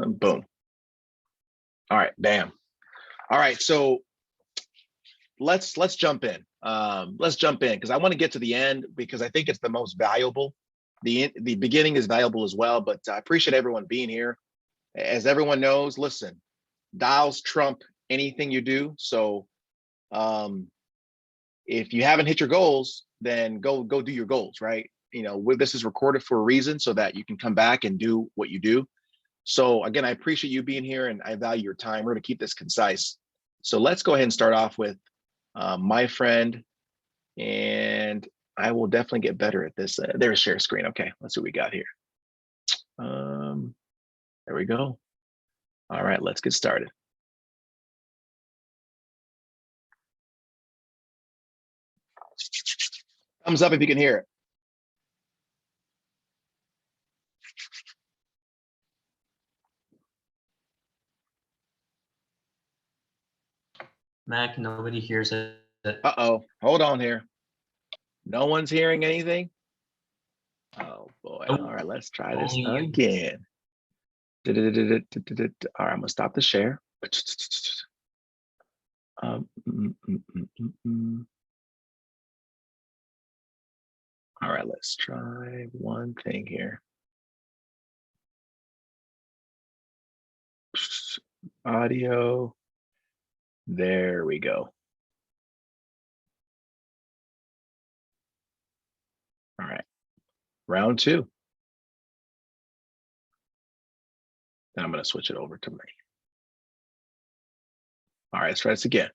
Boom. All right, bam. All right, so let's jump in. Let's jump in because I want to get to the end because I think it's the most valuable. The beginning is valuable as well, but I appreciate everyone being here. As everyone knows, listen, dials trump anything you do. So if you haven't hit your goals, then go do your goals, right? You know, this is recorded for a reason so that you can come back and do what you do. So again, I appreciate you being here and I value your time. We're going to keep this concise. So let's go ahead and start off with my friend, and I will definitely get better at this. There's share screen. Okay, let's see what we got here. There we go. All right, let's get started. Thumbs up if you can hear it. Mac, nobody hears it. Uh-oh, hold on here. No one's hearing anything? Oh boy, all right, let's try this again. All right, I'm gonna stop the share. All right, let's try one thing here. Audio. There we go. All right, round two. Then I'm going to switch it over to me. All right, let's try this again.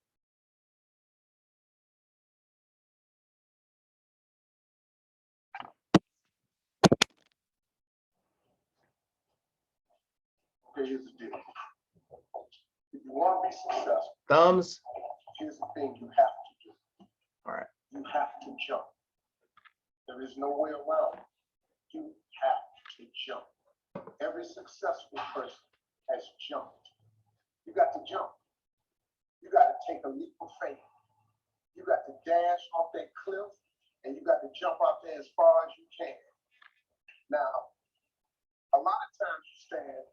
Okay, here's the deal. If you want to be successful, Thumbs. here's the thing you have to do. All right. You have to jump. There is no way around it. You have to jump. Every successful person has jumped. You got to jump. You got to take a leap of faith. You got to dash off that cliff, and you got to jump out there as far as you can. Now, a lot of times you stand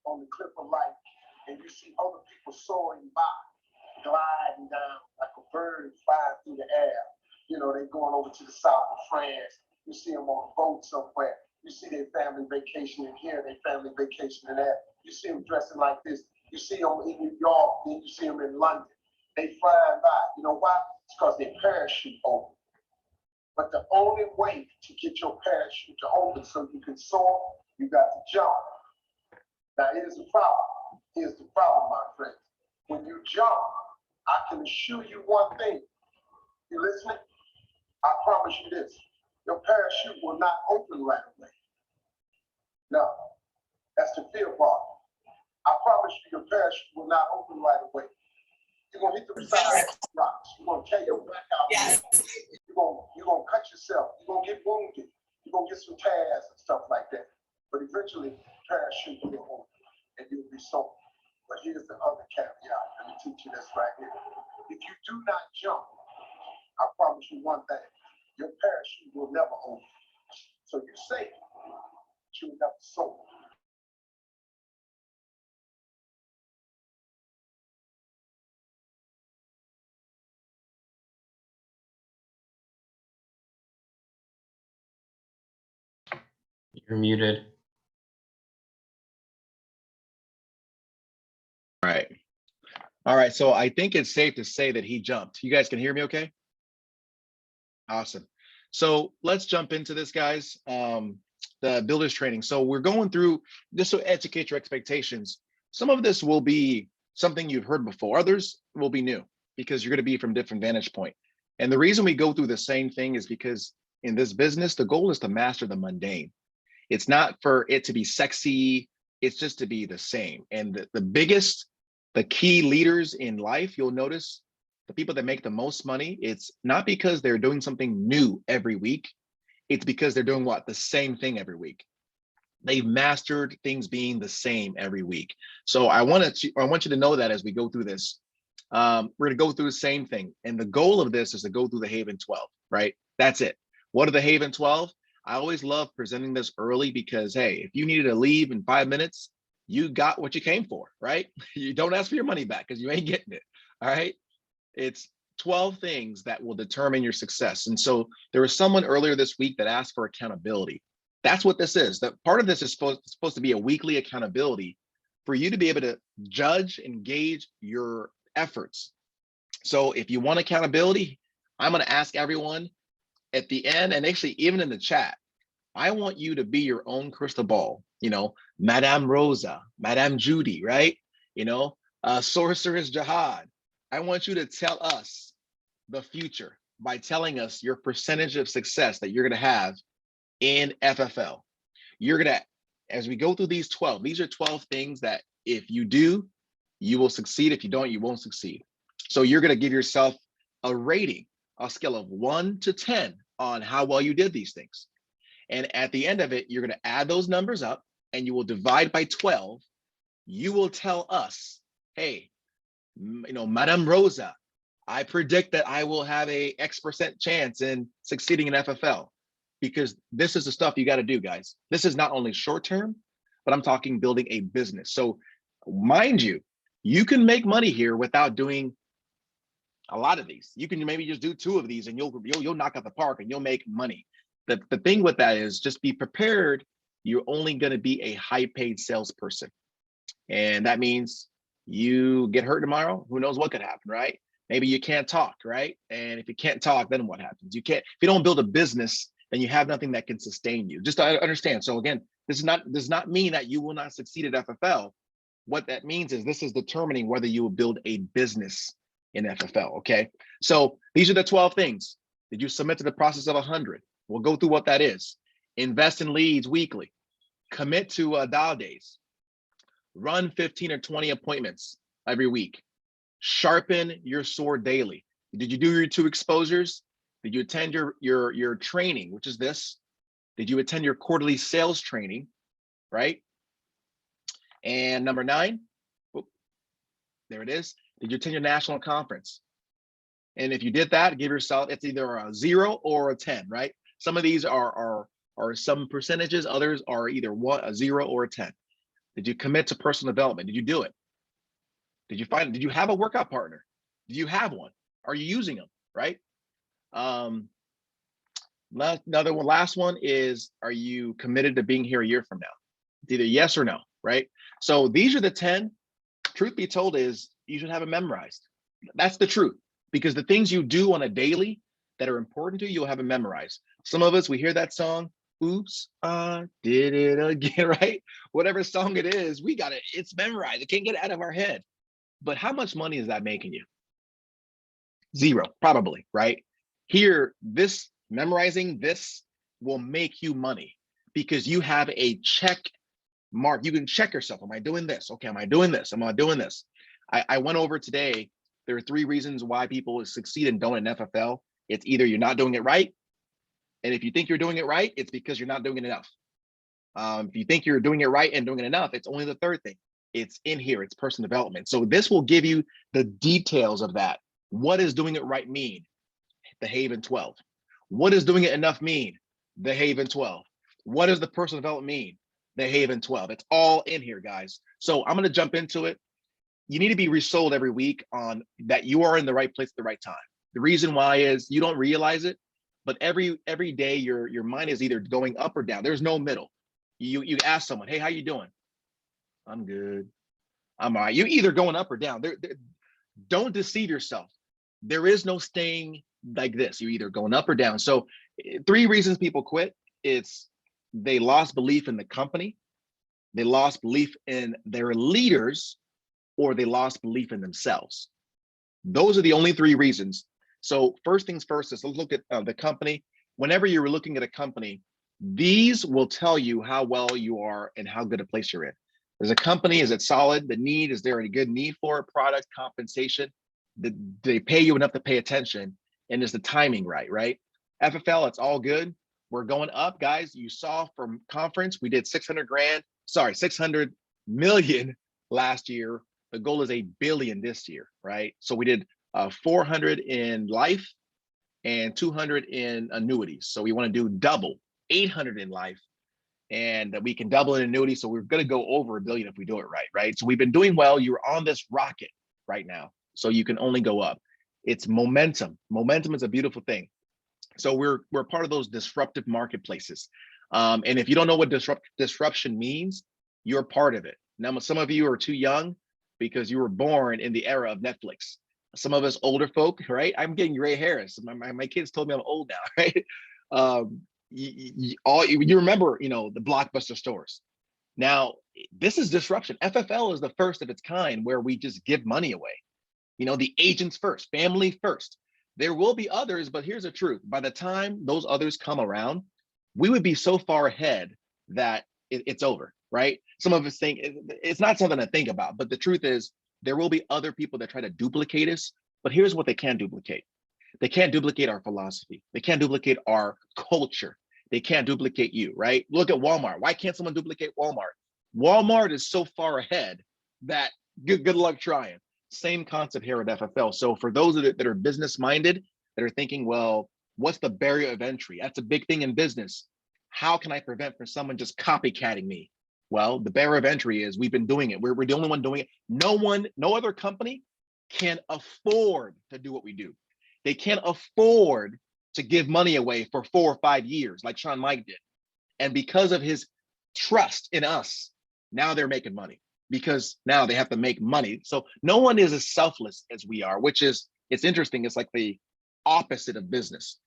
on the cliff of life, and you see other people soaring by, gliding down like a bird flying through the air. You know, they're going over to the south of France. You see them on a boat somewhere. You see their family vacationing here, their family vacationing there. You see them dressing like this. You see them in New York, then you see them in London. They flying by. You know why? It's because their parachute open. But the only way to get your parachute to open so you can soar, you got to jump. Now, here's the problem. Here's the problem, my friends. When you jump, I can assure you one thing. You listening? I promise you this. Your parachute will not open right away. No, that's the fear part. I promise you your parachute will not open right away. You're going to hit the side rocks. You're going to tear your back out. Yes. You're going to cut yourself. You're going to get wounded. You're going to get some tears and stuff like that. But eventually, parachute will open and you'll be sold. But here's the other caveat. Let me teach you this right here. If you do not jump, I promise you one thing. Your parachute will never open. So you're safe, but you'll never sold. You're muted. All right. All right, so I think it's safe to say that he jumped. You guys can hear me okay? Awesome. So let's jump into this, guys. The builder's training. So we're going through just to educate your expectations. Some of this will be something you've heard before. Others will be new because you're going to be from different vantage point. And the reason we go through the same thing is because in this business, the goal is to master the mundane. It's not for it to be sexy. It's just to be the same. And the key leaders in life, you'll notice the people that make the most money, it's not because they're doing something new every week. It's because they're doing what? The same thing every week. They've mastered things being the same every week. So I want you to know that as we go through this, we're going to go through the same thing. And the goal of this is to go through the Haven 12, right? That's it. What are the Haven 12? I always love presenting this early because, hey, if you needed to leave in 5 minutes, you got what you came for, right? You don't ask for your money back because you ain't getting it. All right. It's 12 things that will determine your success. And so there was someone earlier this week that asked for accountability. That's what this is. That part of this is supposed to be a weekly accountability for you to be able to judge and gauge your efforts. So if you want accountability, I'm going to ask everyone at the end, and actually even in the chat, I want you to be your own crystal ball, Madame Rosa, Madame Judy, right? Sorceress Jihad. I want you to tell us the future by telling us your percentage of success that you're going to have in FFL. You're going to, as we go through these 12, these are 12 things that if you do, you will succeed. If you don't, you won't succeed. So you're going to give yourself a rating, a scale of 1 to 10 on how well you did these things. And at the end of it, you're going to add those numbers up and you will divide by 12. You will tell us, hey, Madame Rosa, I predict that I will have a X% chance in succeeding in FFL, because this is the stuff you got to do, guys. This is not only short term, but I'm talking building a business. So mind you, you can make money here without doing a lot of these. You can maybe just do 2 of these and you'll knock out the park and you'll make money. The thing with that is just be prepared. You're only going to be a high paid salesperson. And that means you get hurt tomorrow, who knows what could happen, right? Maybe you can't talk, right? And if you can't talk, then what happens? If you don't build a business, then you have nothing that can sustain you. Just to understand. So again, this does not mean that you will not succeed at FFL. What that means is this is determining whether you will build a business in FFL, okay? So these are the 12 things. Did you submit to the process of 100? We'll go through what that is. Invest in leads weekly. Commit to dial days. Run 15 or 20 appointments every week. Sharpen your sword daily. Did you do your 2 exposures? Did you attend your training, which is this? Did you attend your quarterly sales training, right? And number 9, there it is. Did you attend your national conference? And if you did that, give yourself, it's either a 0 or a 10, right? Some of these are some percentages, others are either a 0 or a 10. Did you commit to personal development? Did you do it? Did you have a workout partner? Do you have one? Are you using them, right? Last one is, are you committed to being here a year from now? It's either yes or no, right? So these are the 10. Truth be told is you should have it memorized. That's the truth, because the things you do on a daily that are important to you, you'll have it memorized. Some of us, we hear that song, oops, I did it again, right? Whatever song it is, we got it. It's memorized. It can't get out of our head. But how much money is that making you? 0, probably, right? Here, memorizing this will make you money because you have a check mark. You can check yourself. Am I doing this? Okay, am I doing this? Am I doing this? I went over today. There are 3 reasons why people succeed and don't in FFL. It's either you're not doing it right. And if you think you're doing it right, it's because you're not doing it enough. If you think you're doing it right and doing it enough, it's only the 3rd thing. It's in here, it's personal development. So this will give you the details of that. What does doing it right mean? The Haven 12. What does doing it enough mean? The Haven 12. What does the personal development mean? The Haven 12. It's all in here, guys. So I'm going to jump into it. You need to be resold every week on that you are in the right place at the right time. The reason why is you don't realize it, but every day your mind is either going up or down. There's no middle. You ask someone, hey, how you doing? I'm good. I'm all right. You're either going up or down. Don't deceive yourself. There is no staying like this. You're either going up or down. So 3 reasons people quit. It's they lost belief in the company, they lost belief in their leaders, or they lost belief in themselves. Those are the only 3 reasons. So first things first is let's look at the company. Whenever you're looking at a company, these will tell you how well you are and how good a place you're in. As a company, is it solid? The need, is there a good need for a product, compensation? Did they pay you enough to pay attention? And is the timing right? FFL, it's all good. We're going up, guys. You saw from conference, we did 600 million last year. The goal is $1 billion this year, right? So we did 400 in life and 200 in annuities. So we want to do double, 800 in life and that we can double in annuity. So we're going to go over $1 billion if we do it right, right? So we've been doing well. You're on this rocket right now, so you can only go up. It's momentum. Momentum is a beautiful thing. So we're part of those disruptive marketplaces. And if you don't know what disruption means, you're part of it. Now, some of you are too young because you were born in the era of Netflix. Some of us older folk, right? I'm getting gray hairs. My kids told me I'm old now, right? You remember, the Blockbuster stores. Now, this is disruption. FFL is the first of its kind where we just give money away. The agents first, family first. There will be others, but here's the truth. By the time those others come around, we would be so far ahead that it's over, right? Some of us think it's not something to think about, but the truth is there will be other people that try to duplicate us, but here's what they can duplicate. They can't duplicate our philosophy. They can't duplicate our culture. They can't duplicate you, right? Look at Walmart. Why can't someone duplicate Walmart? Walmart is so far ahead that good luck trying. Same concept here at FFL. So for those that are business minded, that are thinking, well, what's the barrier of entry? That's a big thing in business. How can I prevent from someone just copycatting me? Well, the barrier of entry is we've been doing it. We're the only one doing it. No other company can afford to do what we do. They can't afford to give money away for 4 or 5 years like Sean Mike did. And because of his trust in us, now they're making money because now they have to make money. So no one is as selfless as we are, it's interesting. It's like the opposite of business.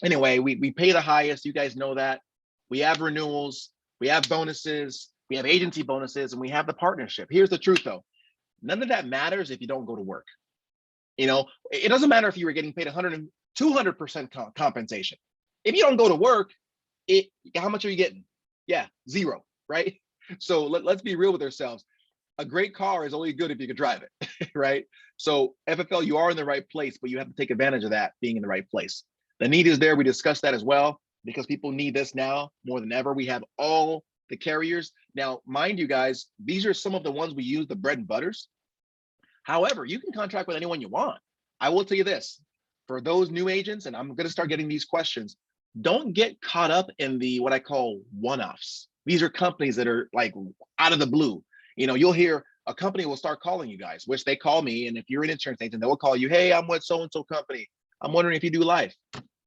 Anyway, we pay the highest. You guys know that. We have renewals, we have bonuses, we have agency bonuses, and we have the partnership. Here's the truth though. None of that matters if you don't go to work. It doesn't matter if you were getting paid 100 and 200% compensation. If you don't go to work, how much are you getting? Yeah, zero, right? So let's be real with ourselves. A great car is only good if you can drive it, right? So FFL, you are in the right place, but you have to take advantage of that being in the right place. The need is there. We discussed that as well because people need this now more than ever. We have all the carriers. Now, mind you guys, these are some of the ones we use, the bread and butters. However, you can contract with anyone you want. I will tell you this, for those new agents, and I'm going to start getting these questions, don't get caught up in the what I call one-offs. These are companies that are like out of the blue. You'll hear a company will start calling you guys, which they call me. And if you're an insurance agent, they will call you. Hey, I'm with so-and-so company. I'm wondering if you do life.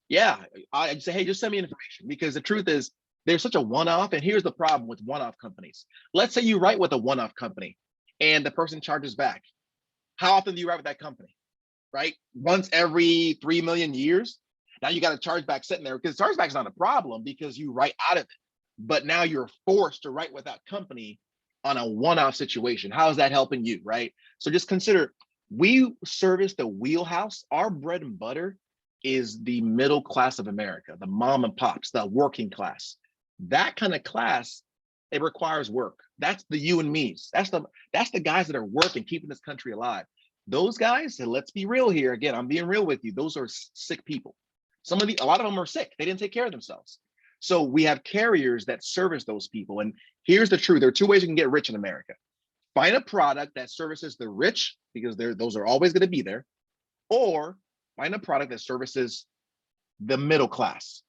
Yeah, I say, hey, just send me information because the truth is there's such a one-off. And here's the problem with one-off companies. Let's say you write with a one-off company and the person charges back. How often do you write with that company, right? Once every 3 million years. Now you got a chargeback sitting there because chargeback is not a problem because you write out of it. But now you're forced to write with that company on a one-off situation. How is that helping you, right? So just consider, we service the wheelhouse. Our bread and butter is the middle class of America, the mom and pops, the working class. That kind of class, it requires work. That's the you and me's. That's the guys that are working, keeping this country alive. Those guys, and let's be real here. Again, I'm being real with you. Those are sick people. A lot of them are sick. They didn't take care of themselves. So we have carriers that service those people. And here's the truth. There are 2 ways you can get rich in America. Find a product that services the rich, because those are always going to be there, or find a product that services the middle class.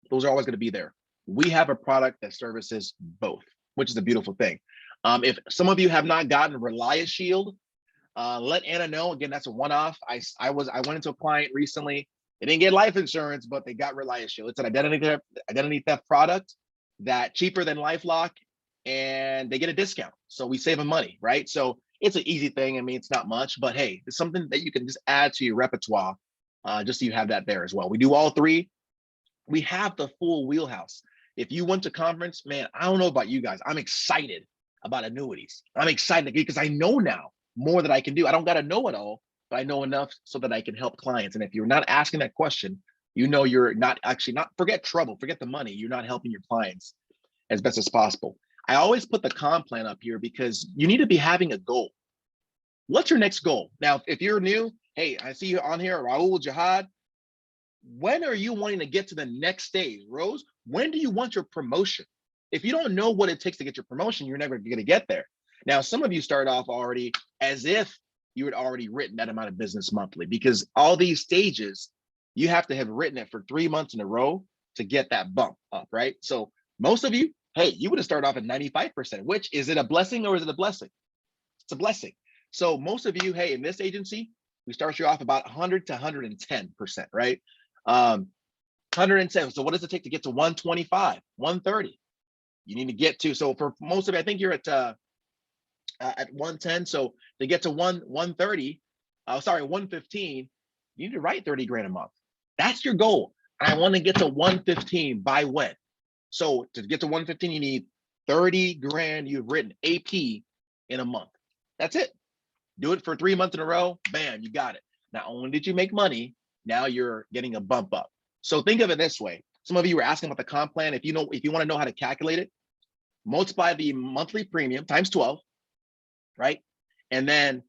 Those are always going to be there. We have a product that services both, which is a beautiful thing. If some of you have not gotten Relias Shield, let Anna know. Again, that's a one-off. I went into a client recently. They didn't get life insurance, but they got Relias Shield. It's an identity theft product that cheaper than LifeLock, and they get a discount. So we save them money, right? So it's an easy thing. I mean, it's not much, but hey, it's something that you can just add to your repertoire, just so you have that there as well. We do all 3. We have the full wheelhouse. If you went to conference, man, I don't know about you guys. I'm excited about annuities. I'm excited because I know now more that I can do. I don't got to know it all, but I know enough so that I can help clients. And if you're not asking that question, you're not forget trouble, forget the money. You're not helping your clients as best as possible. I always put the comp plan up here because you need to be having a goal. What's your next goal? Now, if you're new, hey, I see you on here, Raul Jihad. When are you wanting to get to the next stage? Rose, when do you want your promotion? If you don't know what it takes to get your promotion, you're never going to get there. Now, some of you start off already as if you had already written that amount of business monthly, because all these stages, you have to have written it for 3 months in a row to get that bump up, right? So most of you hey, you would have started off at 95%, which is it a blessing or is it a blessing? It's a blessing. So most of you, hey, in this agency, we start you off about 100 to 110%, right? 110. So what does it take to get to 125, 130? You need to get to, so for most of you, I think you're at 110. So to get to 130, sorry, 115, you need to write 30 grand a month. That's your goal. I want to get to 115 by when? So to get to 115, you need 30 grand you've written AP in a month. That's it. Do it for 3 months in a row. Bam, you got it. Not only did you make money, now you're getting a bump up. So think of it this way. Some of you were asking about the comp plan. If you want to know how to calculate it, multiply the monthly premium times 12, right? And then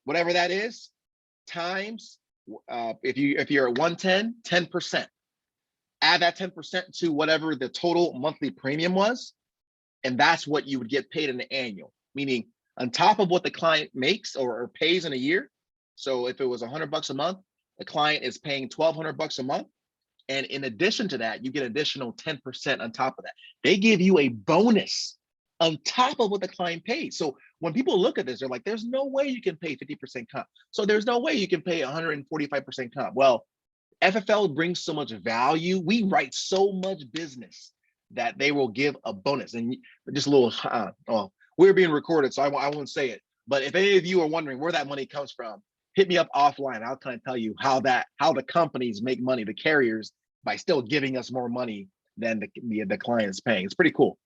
whatever that is, times if you're at 110, 10%. Add that 10% to whatever the total monthly premium was, and that's what you would get paid in the annual, meaning on top of what the client makes or pays in a year. So if it was $100 a month, the client is paying $1,200 a month. And in addition to that, you get additional 10% on top of that. They give you a bonus on top of what the client pays. So when people look at this, they're like, there's no way you can pay 50% comp. So there's no way you can pay 145% comp. Well, FFL brings so much value. We write so much business that they will give a bonus. And just a little, well, we're being recorded, so I won't say it. But if any of you are wondering where that money comes from, hit me up offline. I'll kind of tell you how the companies make money, the carriers, by still giving us more money than the client is paying. It's pretty cool.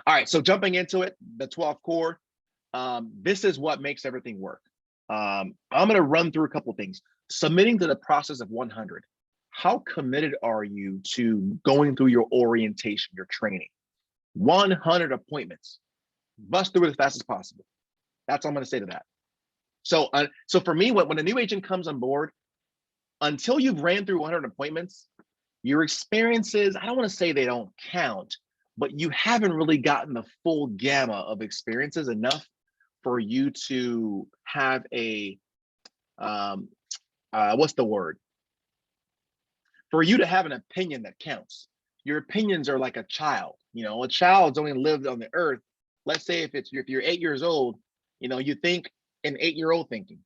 All right, so jumping into it, the 12 core, this is what makes everything work. I'm going to run through a couple of things. Submitting to the process of 100. How committed are you to going through your orientation, your training? 100 appointments. Bust through it as fast as possible. That's all I'm going to say to that. So, so for me, when a new agent comes on board, until you've ran through 100 appointments, your experiences, I don't want to say they don't count, but you haven't really gotten the full gamma of experiences enough for you to have a, what's the word? For you to have an opinion that counts. Your opinions are like a child. You know, a child's only lived on the earth. Let's say if you're 8 years old, you know, you think an 8-year-old thinking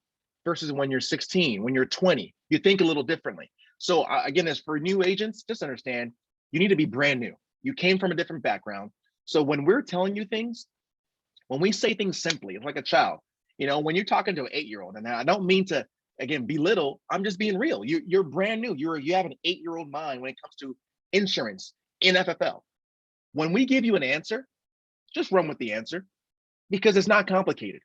versus when you're 16, when you're 20, you think a little differently. So again, as for new agents, just understand, you need to be brand new. You came from a different background. So when we're telling you things, when we say things simply, it's like a child. You know, when you're talking to an 8-year-old, and I don't mean to, again, belittle, I'm just being real. You're brand new. You have an 8-year-old mind when it comes to insurance in FFL. When we give you an answer, just run with the answer because it's not complicated.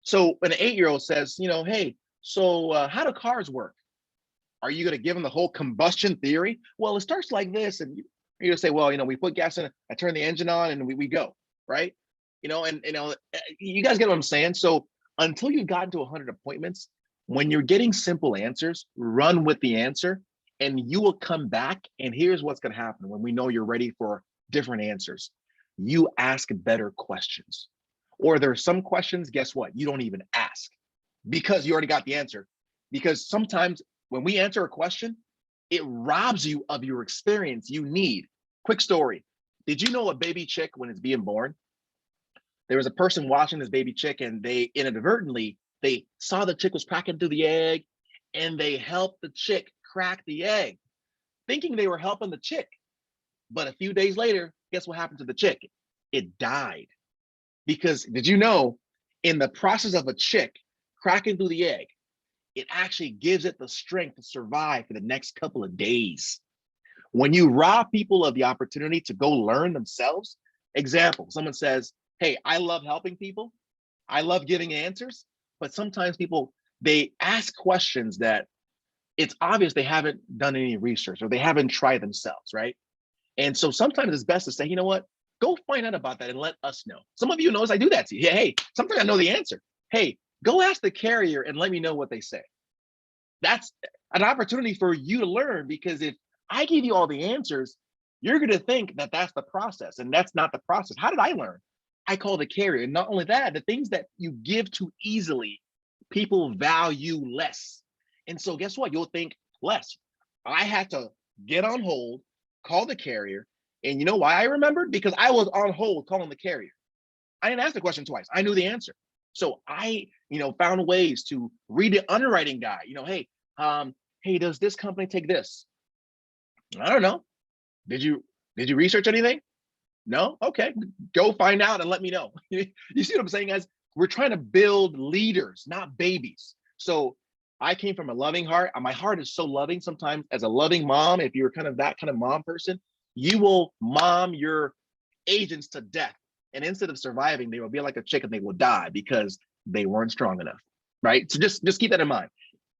So an 8-year-old says, you know, hey, so how do cars work? Are you going to give them the whole combustion theory? Well, it starts like this. And you're going to say, well, you know, we put gas in, I turn the engine on and we go, right? You know, and, you know, you guys get what I'm saying? So until you've gotten to 100 appointments, when you're getting simple answers, run with the answer and you will come back. And here's what's going to happen when we know you're ready for different answers. You ask better questions. Or there are some questions, guess what? You don't even ask because you already got the answer. Because sometimes when we answer a question, it robs you of your experience you need. Quick story. Did you know a baby chick, when it's being born, there was a person watching this baby chick and they inadvertently, they saw the chick was cracking through the egg and they helped the chick crack the egg, thinking they were helping the chick. But a few days later, guess what happened to the chick? It died. Because did you know, in the process of a chick cracking through the egg, it actually gives it the strength to survive for the next couple of days. When you rob people of the opportunity to go learn themselves, example, someone says, hey, I love helping people. I love giving answers, but sometimes people, they ask questions that it's obvious they haven't done any research or they haven't tried themselves, right? And so sometimes it's best to say, you know what, go find out about that and let us know. Some of you knows I do that to you. Hey, sometimes I know the answer. Hey, go ask the carrier and let me know what they say. That's an opportunity for you to learn, because if I give you all the answers, you're going to think that that's the process, and that's not the process. How did I learn? I call the carrier. And not only that, the things that you give too easily, people value less. And so guess what? You'll think less. I had to get on hold, call the carrier, And you know why I remembered? Because I was on hold calling the carrier. I didn't ask the question twice. I knew the answer. So I, found ways to read the underwriting guy. Hey, does this company take this? I don't know. Did you research anything? No? Okay. Go find out and let me know. You see what I'm saying, guys? We're trying to build leaders, not babies. So I came from a loving heart. My heart is so loving. Sometimes as a loving mom, if you're kind of that kind of mom person, you will mom your agents to death. And instead of surviving, they will be like a chicken, they will die because they weren't strong enough, right? So just keep that in mind.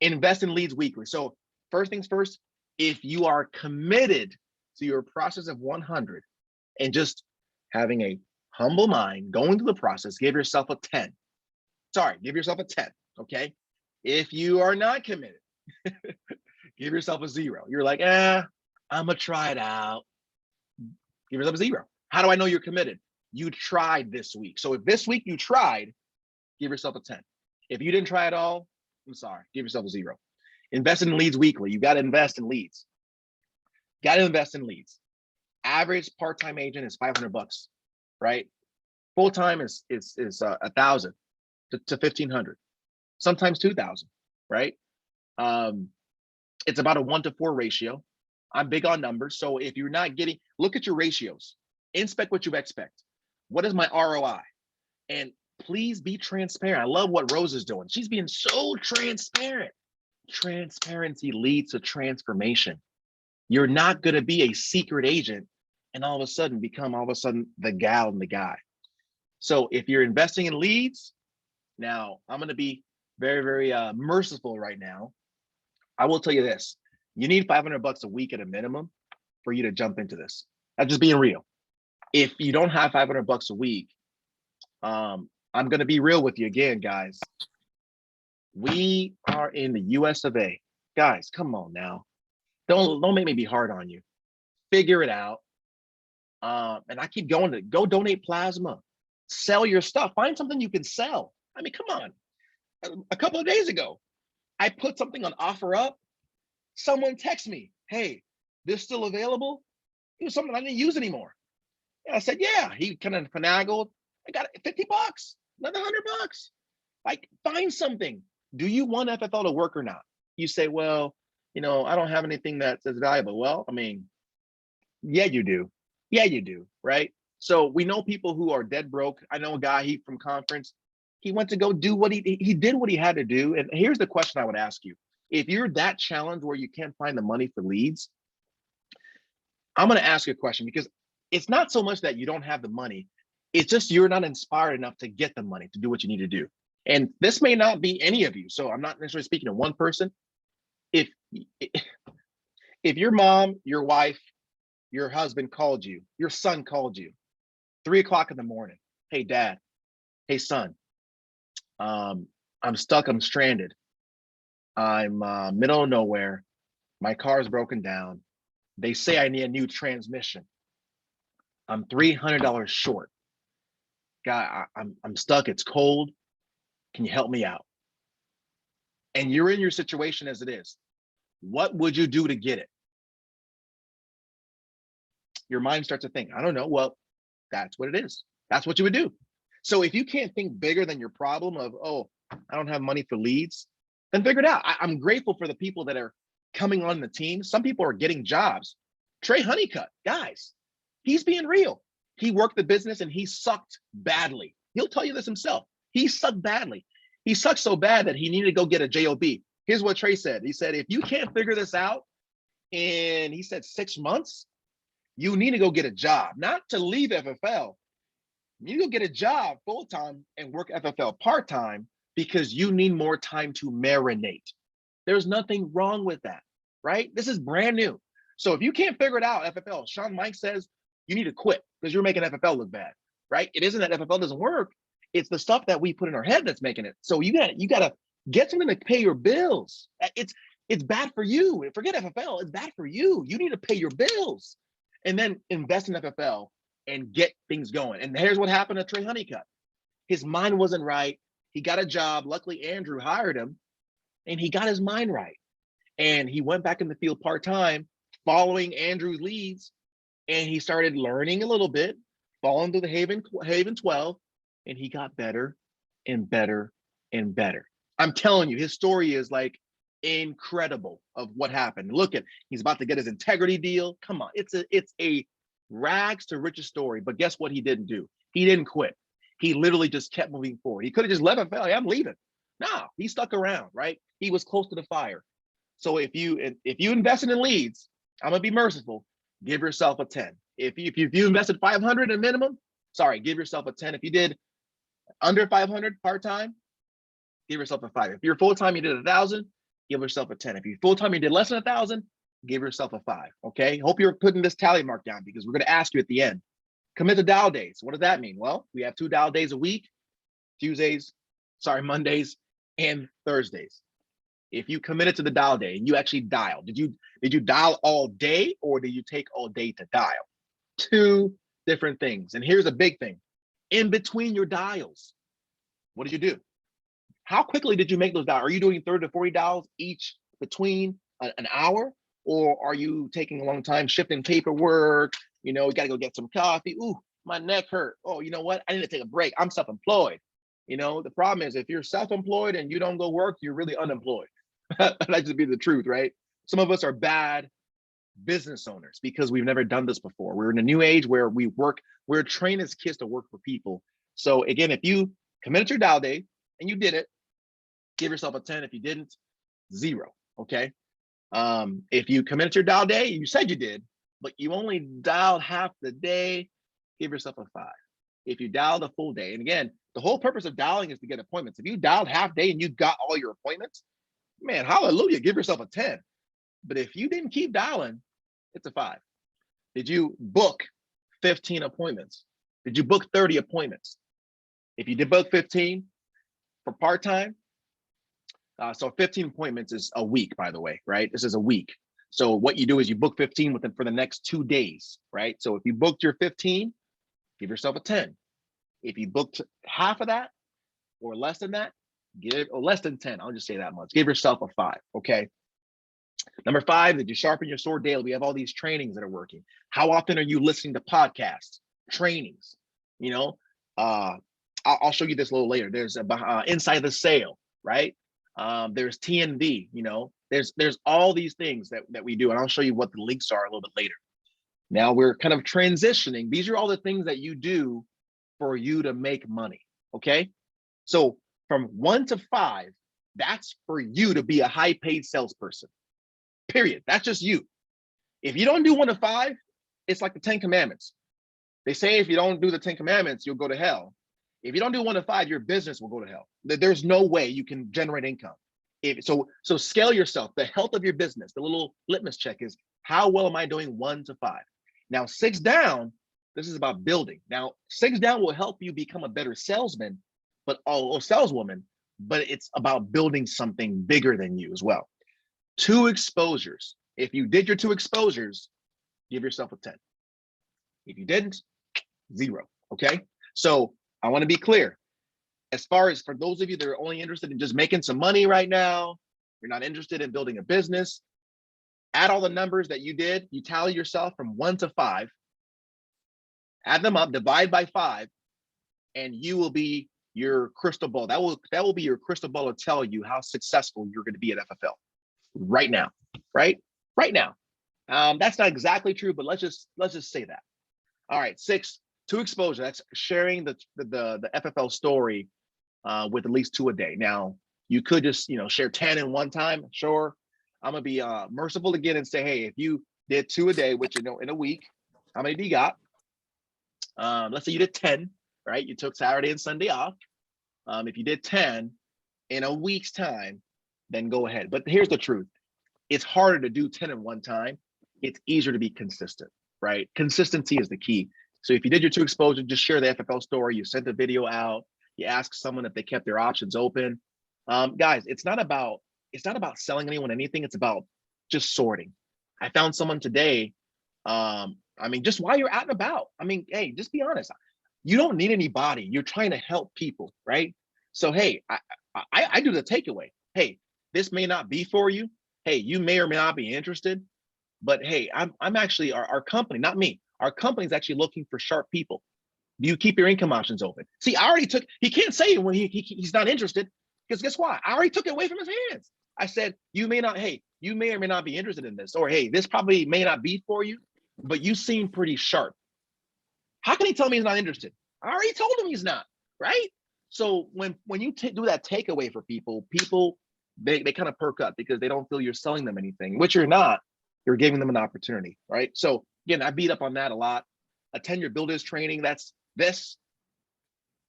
Invest in leads weekly. So first things first, if you are committed to your process of 100 and just having a humble mind, going through the process, give yourself a 10. Sorry, give yourself a 10, okay? If you are not committed, give yourself a 0. You're like, I'm gonna try it out. Give yourself a 0. How do I know you're committed? You tried this week. So if this week you tried, give yourself a 10. If you didn't try at all, I'm sorry, give yourself a 0. Invest in leads weekly. You got to invest in leads. Got to invest in leads. Average part-time agent is $500, right? Full-time is 1,000 to 1,500, sometimes 2,000, right? It's about a 1-to-4 ratio. I'm big on numbers. So if you're not getting, look at your ratios, inspect what you expect. What is my ROI? And please be transparent. I love what Rose is doing. She's being so transparent. Transparency leads to transformation. You're not going to be a secret agent and all of a sudden become the gal and the guy. So if you're investing in leads, now I'm going to be very, very merciful right now. I will tell you this. You need $500 a week at a minimum for you to jump into this. That's just being real. If you don't have $500 a week, I'm going to be real with you again, guys. We are in the US of A. Guys, come on now. Don't make me be hard on you. Figure it out. And I keep going to go donate plasma. Sell your stuff. Find something you can sell. I mean, come on. A couple of days ago, I put something on OfferUp. Someone texted me, hey, this still available? It was something I didn't use anymore. And I said, yeah. He kind of finagled. I got it, $50, another $100. Like, find something. Do you want FFL to work or not? You say, well, I don't have anything that's valuable. Well, I mean, yeah, you do. Yeah, you do, right? So we know people who are dead broke. I know a guy from conference. He went to go do what he did what he had to do. And here's the question I would ask you. If you're that challenged where you can't find the money for leads, I'm going to ask you a question, because it's not so much that you don't have the money. It's just you're not inspired enough to get the money to do what you need to do. And this may not be any of you. So I'm not necessarily speaking to one person. If your mom, your wife, your husband called you, your son called you, 3 o'clock in the morning. Hey, dad. Hey, son. I'm stuck. I'm stranded. I'm middle of nowhere. My car is broken down. They say I need a new transmission. I'm $300 short. Guy, I'm stuck. It's cold. Can you help me out? And you're in your situation as it is. What would you do to get it? Your mind starts to think, I don't know. Well, that's what it is. That's what you would do. So if you can't think bigger than your problem of, oh, I don't have money for leads, then figure it out. I'm grateful for the people that are coming on the team. Some people are getting jobs. Trey Honeycutt, guys, he's being real. He worked the business and he sucked badly. He'll tell you this himself. He sucked badly. He sucked so bad that he needed to go get a job. Here's what Trey said. He said, if you can't figure this out in, he said, 6 months, you need to go get a job, not to leave FFL. You go get a job full-time and work FFL part-time because you need more time to marinate. There's nothing wrong with that, right? This is brand new. So if you can't figure it out, FFL, Sean Mike says you need to quit because you're making FFL look bad, right? It isn't that FFL doesn't work. It's the stuff that we put in our head that's making it. So you gotta get something to pay your bills. It's bad for you. Forget FFL. It's bad for you. You need to pay your bills, and then invest in FFL and get things going. And here's what happened to Trey Honeycutt. His mind wasn't right. He got a job. Luckily, Andrew hired him, and he got his mind right. And he went back in the field part-time, following Andrew's leads, and he started learning a little bit, falling through the Haven 12, and he got better and better and better. I'm telling you, his story is like incredible of what happened. Look at, he's about to get his integrity deal. Come on, it's a rags to riches story. But guess what he didn't do? He didn't quit. He literally just kept moving forward. He could have just left FFL. I'm leaving. No, he stuck around, right? He was close to the fire. So if you invested in leads, I'm gonna be merciful. Give yourself a 10. If you invested 500 at minimum, sorry, give yourself a 10. If you did under 500 part-time, give yourself a 5. If you're full-time, you did 1,000, give yourself a 10. If you're full-time, you did less than 1,000, give yourself a 5. Okay. Hope you're putting this tally mark down, because we're going to ask you at the end. Commit to dial days. What does that mean? Well, we have 2 dial days a week, Mondays and Thursdays. If you committed to the dial day and you actually dialed, did you dial all day, or did you take all day to dial? 2 different things. And here's a big thing. In between your dials, what did you do? How quickly did you make those dials? Are you doing 30 to 40 dials each between an hour? Or are you taking a long time shifting paperwork? You gotta go get some coffee. Ooh, my neck hurt. Oh, you know what? I need to take a break. I'm self-employed. The problem is, if you're self-employed and you don't go work, you're really unemployed. That just be the truth, right? Some of us are bad business owners because we've never done this before. We're in a new age where we're trained as kids to work for people. So again, if you committed your dial day and you did it, give yourself a 10. If you didn't, 0. Okay. If you committed your dial day, you said you did, but you only dialed half the day, give yourself a 5. If you dialed a full day, and again, the whole purpose of dialing is to get appointments. If you dialed half day and you got all your appointments, man, hallelujah, give yourself a 10. But if you didn't keep dialing, it's a 5. Did you book 15 appointments? Did you book 30 appointments? If you did book 15 for part-time, so 15 appointments is a week, by the way, right? This is a week. So what you do is you book 15 for the next 2 days, right? So if you booked your 15, give yourself a 10. If you booked half of that or less than that, or less than 10, I'll just say that much, give yourself a 5, okay? Number 5, did you sharpen your sword daily? We have all these trainings that are working. How often are you listening to podcasts, trainings? I'll show you this a little later. There's Inside the Sale, right? There's TNV, there's all these things that we do, and I'll show you what the links are a little bit later. Now we're kind of transitioning. These are all the things that you do for you to make money, okay? So from 1 to 5, that's for you to be a high-paid salesperson, period. That's just you. If you don't do 1 to 5, it's like the 10 Commandments. They say if you don't do the 10 Commandments, you'll go to hell. If you don't do 1 to 5, your business will go to hell. There's no way you can generate income. So scale yourself. The health of your business, the little litmus check is, how well am I doing 1 to 5? Now 6 down, this is about building. Now 6 down will help you become a better salesman, or saleswoman, but it's about building something bigger than you as well. 2 exposures. If you did your 2 exposures, give yourself a 10. If you didn't, 0. Okay. So I want to be clear. As far as for those of you that are only interested in just making some money right now, you're not interested in building a business, add all the numbers that you did, you tally yourself from 1 to 5, add them up, divide by 5, and you will be your crystal ball. That will be your crystal ball to tell you how successful you're going to be at FFL right now, right now. That's not exactly true, but let's just say that. All right, 6, 2 exposure. That's sharing the FFL story with at least 2 a day. Now you could just share 10 in one time. Sure, I'm gonna be merciful again and say, hey, if you did 2 a day, which in a week, how many do you got? Let's say you did 10, right? You took Saturday and Sunday off. If you did 10 in a week's time, then go ahead. But here's the truth. It's harder to do 10 in one time. It's easier to be consistent, right? Consistency is the key. So if you did your 2 exposures, just share the FFL story. You sent the video out. You ask someone if they kept their options open. Guys, it's not about selling anyone anything. It's about just sorting. I found someone today. Just while you're out and about, hey, just be honest. You don't need anybody. You're trying to help people, right? So, hey, I do the takeaway. Hey, this may not be for you. Hey, you may or may not be interested, but hey, I'm actually our company, not me. Our company's actually looking for sharp people. Do you keep your income options open? See, I already took, he can't say it when he's not interested, because guess what? I already took it away from his hands. I said, you may not, hey, you may or may not be interested in this, or hey, this probably may not be for you, but you seem pretty sharp. How can he tell me he's not interested? I already told him he's not, right? So when you do that takeaway for people, they kind of perk up because they don't feel you're selling them anything, which you're not. You're giving them an opportunity, right? So again, I beat up on that a lot. Attend your builders training. That's this.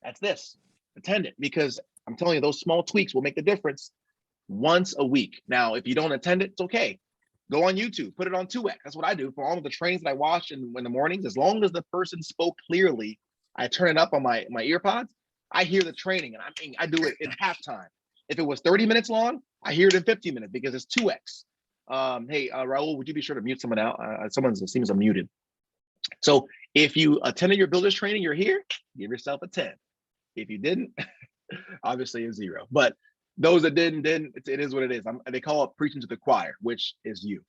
Attend it, because I'm telling you, those small tweaks will make the difference once a week. Now, if you don't attend it, it's okay. Go on YouTube, put it on 2x. That's what I do for all of the trainings that I watch in the mornings. As long as the person spoke clearly, I turn it up on my earpods. I hear the training, and I do it in halftime. If it was 30 minutes long, I hear it in 50 minutes because it's 2x. Hey, Raul, would you be sure to mute someone out? Someone seems unmuted. So if you attended your builders training, you're here, give yourself a 10. If you didn't, obviously a 0. But those that didn't, it is what it is. They call it preaching to the choir, which is you.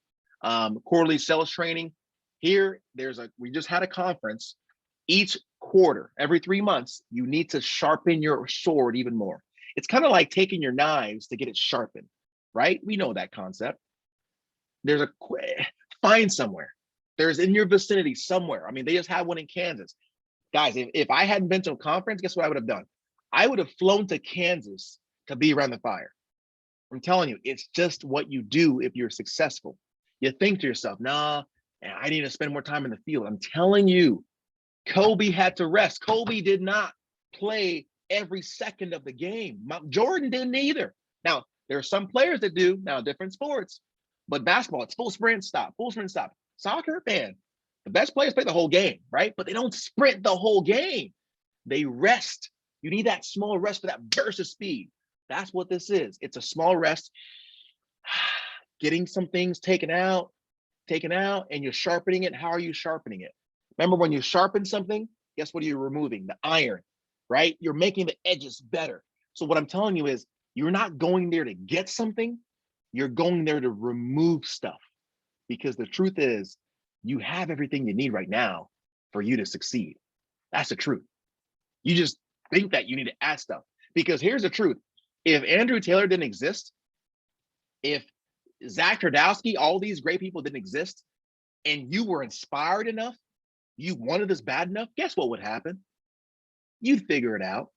Quarterly sales training. Here, we just had a conference. Each quarter, every 3 months, you need to sharpen your sword even more. It's kind of like taking your knives to get it sharpened, right? We know that concept. Find somewhere. There's in your vicinity somewhere. I mean, they just had one in Kansas. Guys, if I hadn't been to a conference, guess what I would have done? I would have flown to Kansas to be around the fire. I'm telling you, it's just what you do if you're successful. You think to yourself, nah, I need to spend more time in the field. I'm telling you, Kobe had to rest. Kobe did not play every second of the game. Jordan didn't either. Now, there are some players that do, now different sports, but basketball, it's full sprint, stop, full sprint, stop. Soccer, man, the best players play the whole game, right? But they don't sprint the whole game. They rest. You need that small rest for that burst of speed. That's what this is. It's a small rest, getting some things taken out, and you're sharpening it. How are you sharpening it? Remember, when you sharpen something, guess what you're removing? The iron, right? You're making the edges better. So what I'm telling you is, you're not going there to get something. You're going there to remove stuff, because the truth is, you have everything you need right now for you to succeed. That's the truth. You just think that you need to add stuff, because here's the truth. If Andrew Taylor didn't exist, if Zach Tardowski, all these great people didn't exist, and you were inspired enough, you wanted this bad enough, guess what would happen? You'd figure it out.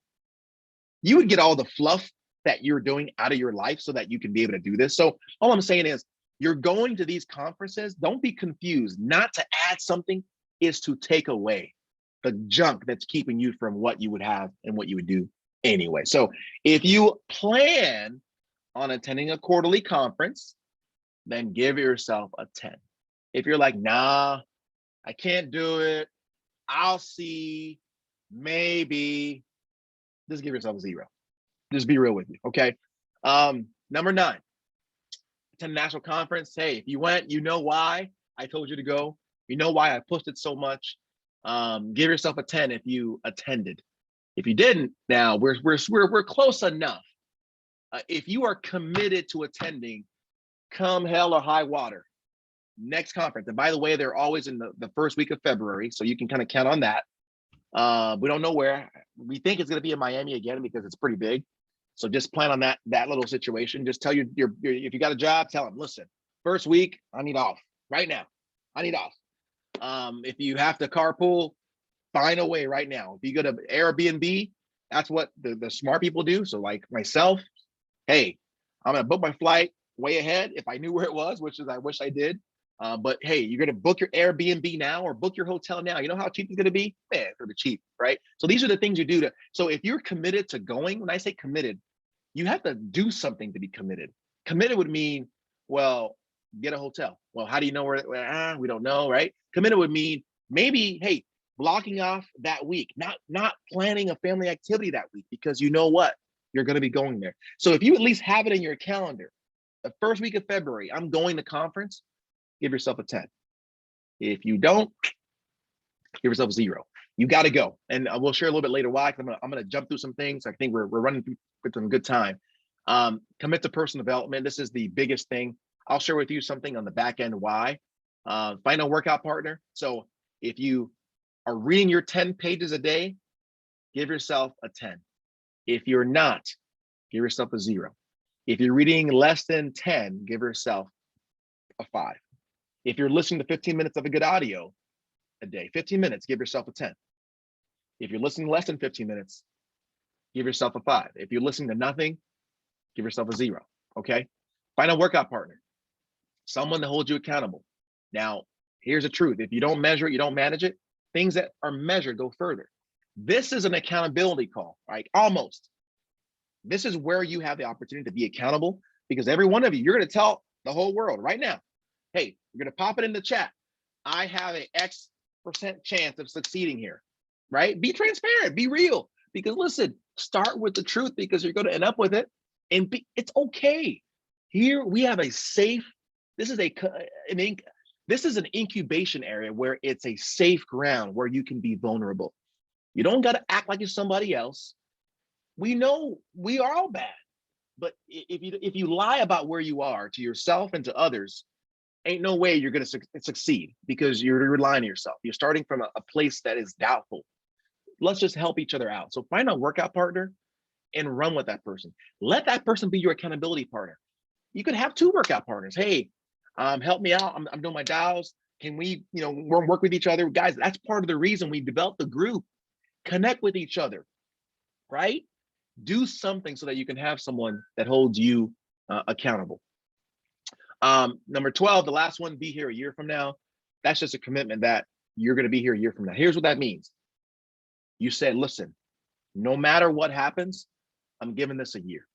You would get all the fluff that you're doing out of your life so that you can be able to do this. So all I'm saying is, you're going to these conferences, don't be confused. Not to add something is to take away the junk that's keeping you from what you would have and what you would do anyway. So if you plan on attending a quarterly conference, then give yourself a 10. If you're like, nah, I can't do it, I'll see, maybe, just give yourself a 0. Just be real with you, okay? Number 9, attend a national conference. Hey, if you went, you know why I told you to go. You know why I pushed it so much. Give yourself a 10 if you attended. If you didn't, now we're close enough. If you are committed to attending, come hell or high water, next conference. And by the way, they're always in the first week of February, so you can kind of count on that. We don't know where. We think it's going to be in Miami again because it's pretty big. So just plan on that little situation. Just tell your if you got a job, tell them, listen, first week, I need off right now. I need off. If you have to carpool, find a way right now. If you go to Airbnb, that's what the smart people do. So like myself, hey, I'm gonna book my flight way ahead if I knew where it was, which is I wish I did. But hey, you're gonna book your Airbnb now or book your hotel now. You know how cheap it's gonna be? Man, it's gonna be cheap, right? So these are the things you do to. So if you're committed to going, when I say committed, you have to do something to be committed. Committed would mean, well, get a hotel. Well, how do you know where? We don't know, right? Committed would mean maybe, hey, blocking off that week, not planning a family activity that week because you know what? You're going to be going there. So if you at least have it in your calendar, the first week of February, I'm going to conference, give yourself a 10. If you don't, give yourself a 0. You got to go. And we'll share a little bit later why. I'm going to jump through some things. I think we're running through with some good time. Commit to personal development. This is the biggest thing. I'll share with you something on the back end why. Find a workout partner. So If you are reading your 10 pages a day, give yourself a 10. If you're not, give yourself a 0. If you're reading less than 10, give yourself a 5. If you're listening to 15 minutes of a good audio a day, 15 minutes, give yourself a 10. If you're listening less than 15 minutes, give yourself a 5. If you're listening to nothing, give yourself a 0, okay? Find a workout partner, someone to hold you accountable. Now, here's the truth. If you don't measure it, you don't manage it, things that are measured go further. This is an accountability call, right? Almost. This is where you have the opportunity to be accountable, because every one of you, you're going to tell the whole world right now, hey, you're going to pop it in the chat. I have an X% chance of succeeding here, right? Be transparent, be real, because listen, start with the truth, because you're going to end up with it, and it's okay. Here we have a safe, this is an incubation area where it's a safe ground where you can be vulnerable. You don't got to act like you're somebody else. We know we are all bad, but if you lie about where you are to yourself and to others, ain't no way you're going to succeed, because you're lying to yourself. You're starting from a place that is doubtful. Let's just help each other out. So find a workout partner and run with that person. Let that person be your accountability partner. You could have 2 workout partners. Hey, help me out. I'm doing my dials. Can we, work with each other? Guys, that's part of the reason we developed the group. Connect with each other, right? Do something so that you can have someone that holds you accountable. Number 12, the last one, be here a year from now. That's just a commitment that you're going to be here a year from now. Here's what that means. You said, listen, no matter what happens, I'm giving this a year.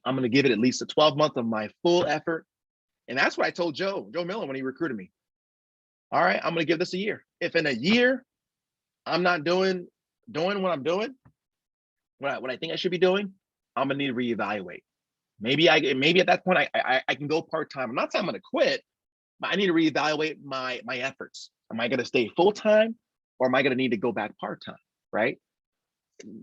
I'm going to give it at least a 12 month of my full effort. And that's what I told Joe Miller when he recruited me. All right, I'm going to give this a year. If in a year I'm not doing what I'm doing, what I think I should be doing, I'm going to need to reevaluate. Maybe at that point I can go part-time. I'm not saying I'm going to quit, but I need to reevaluate my efforts. Am I going to stay full-time, or am I going to need to go back part-time, right?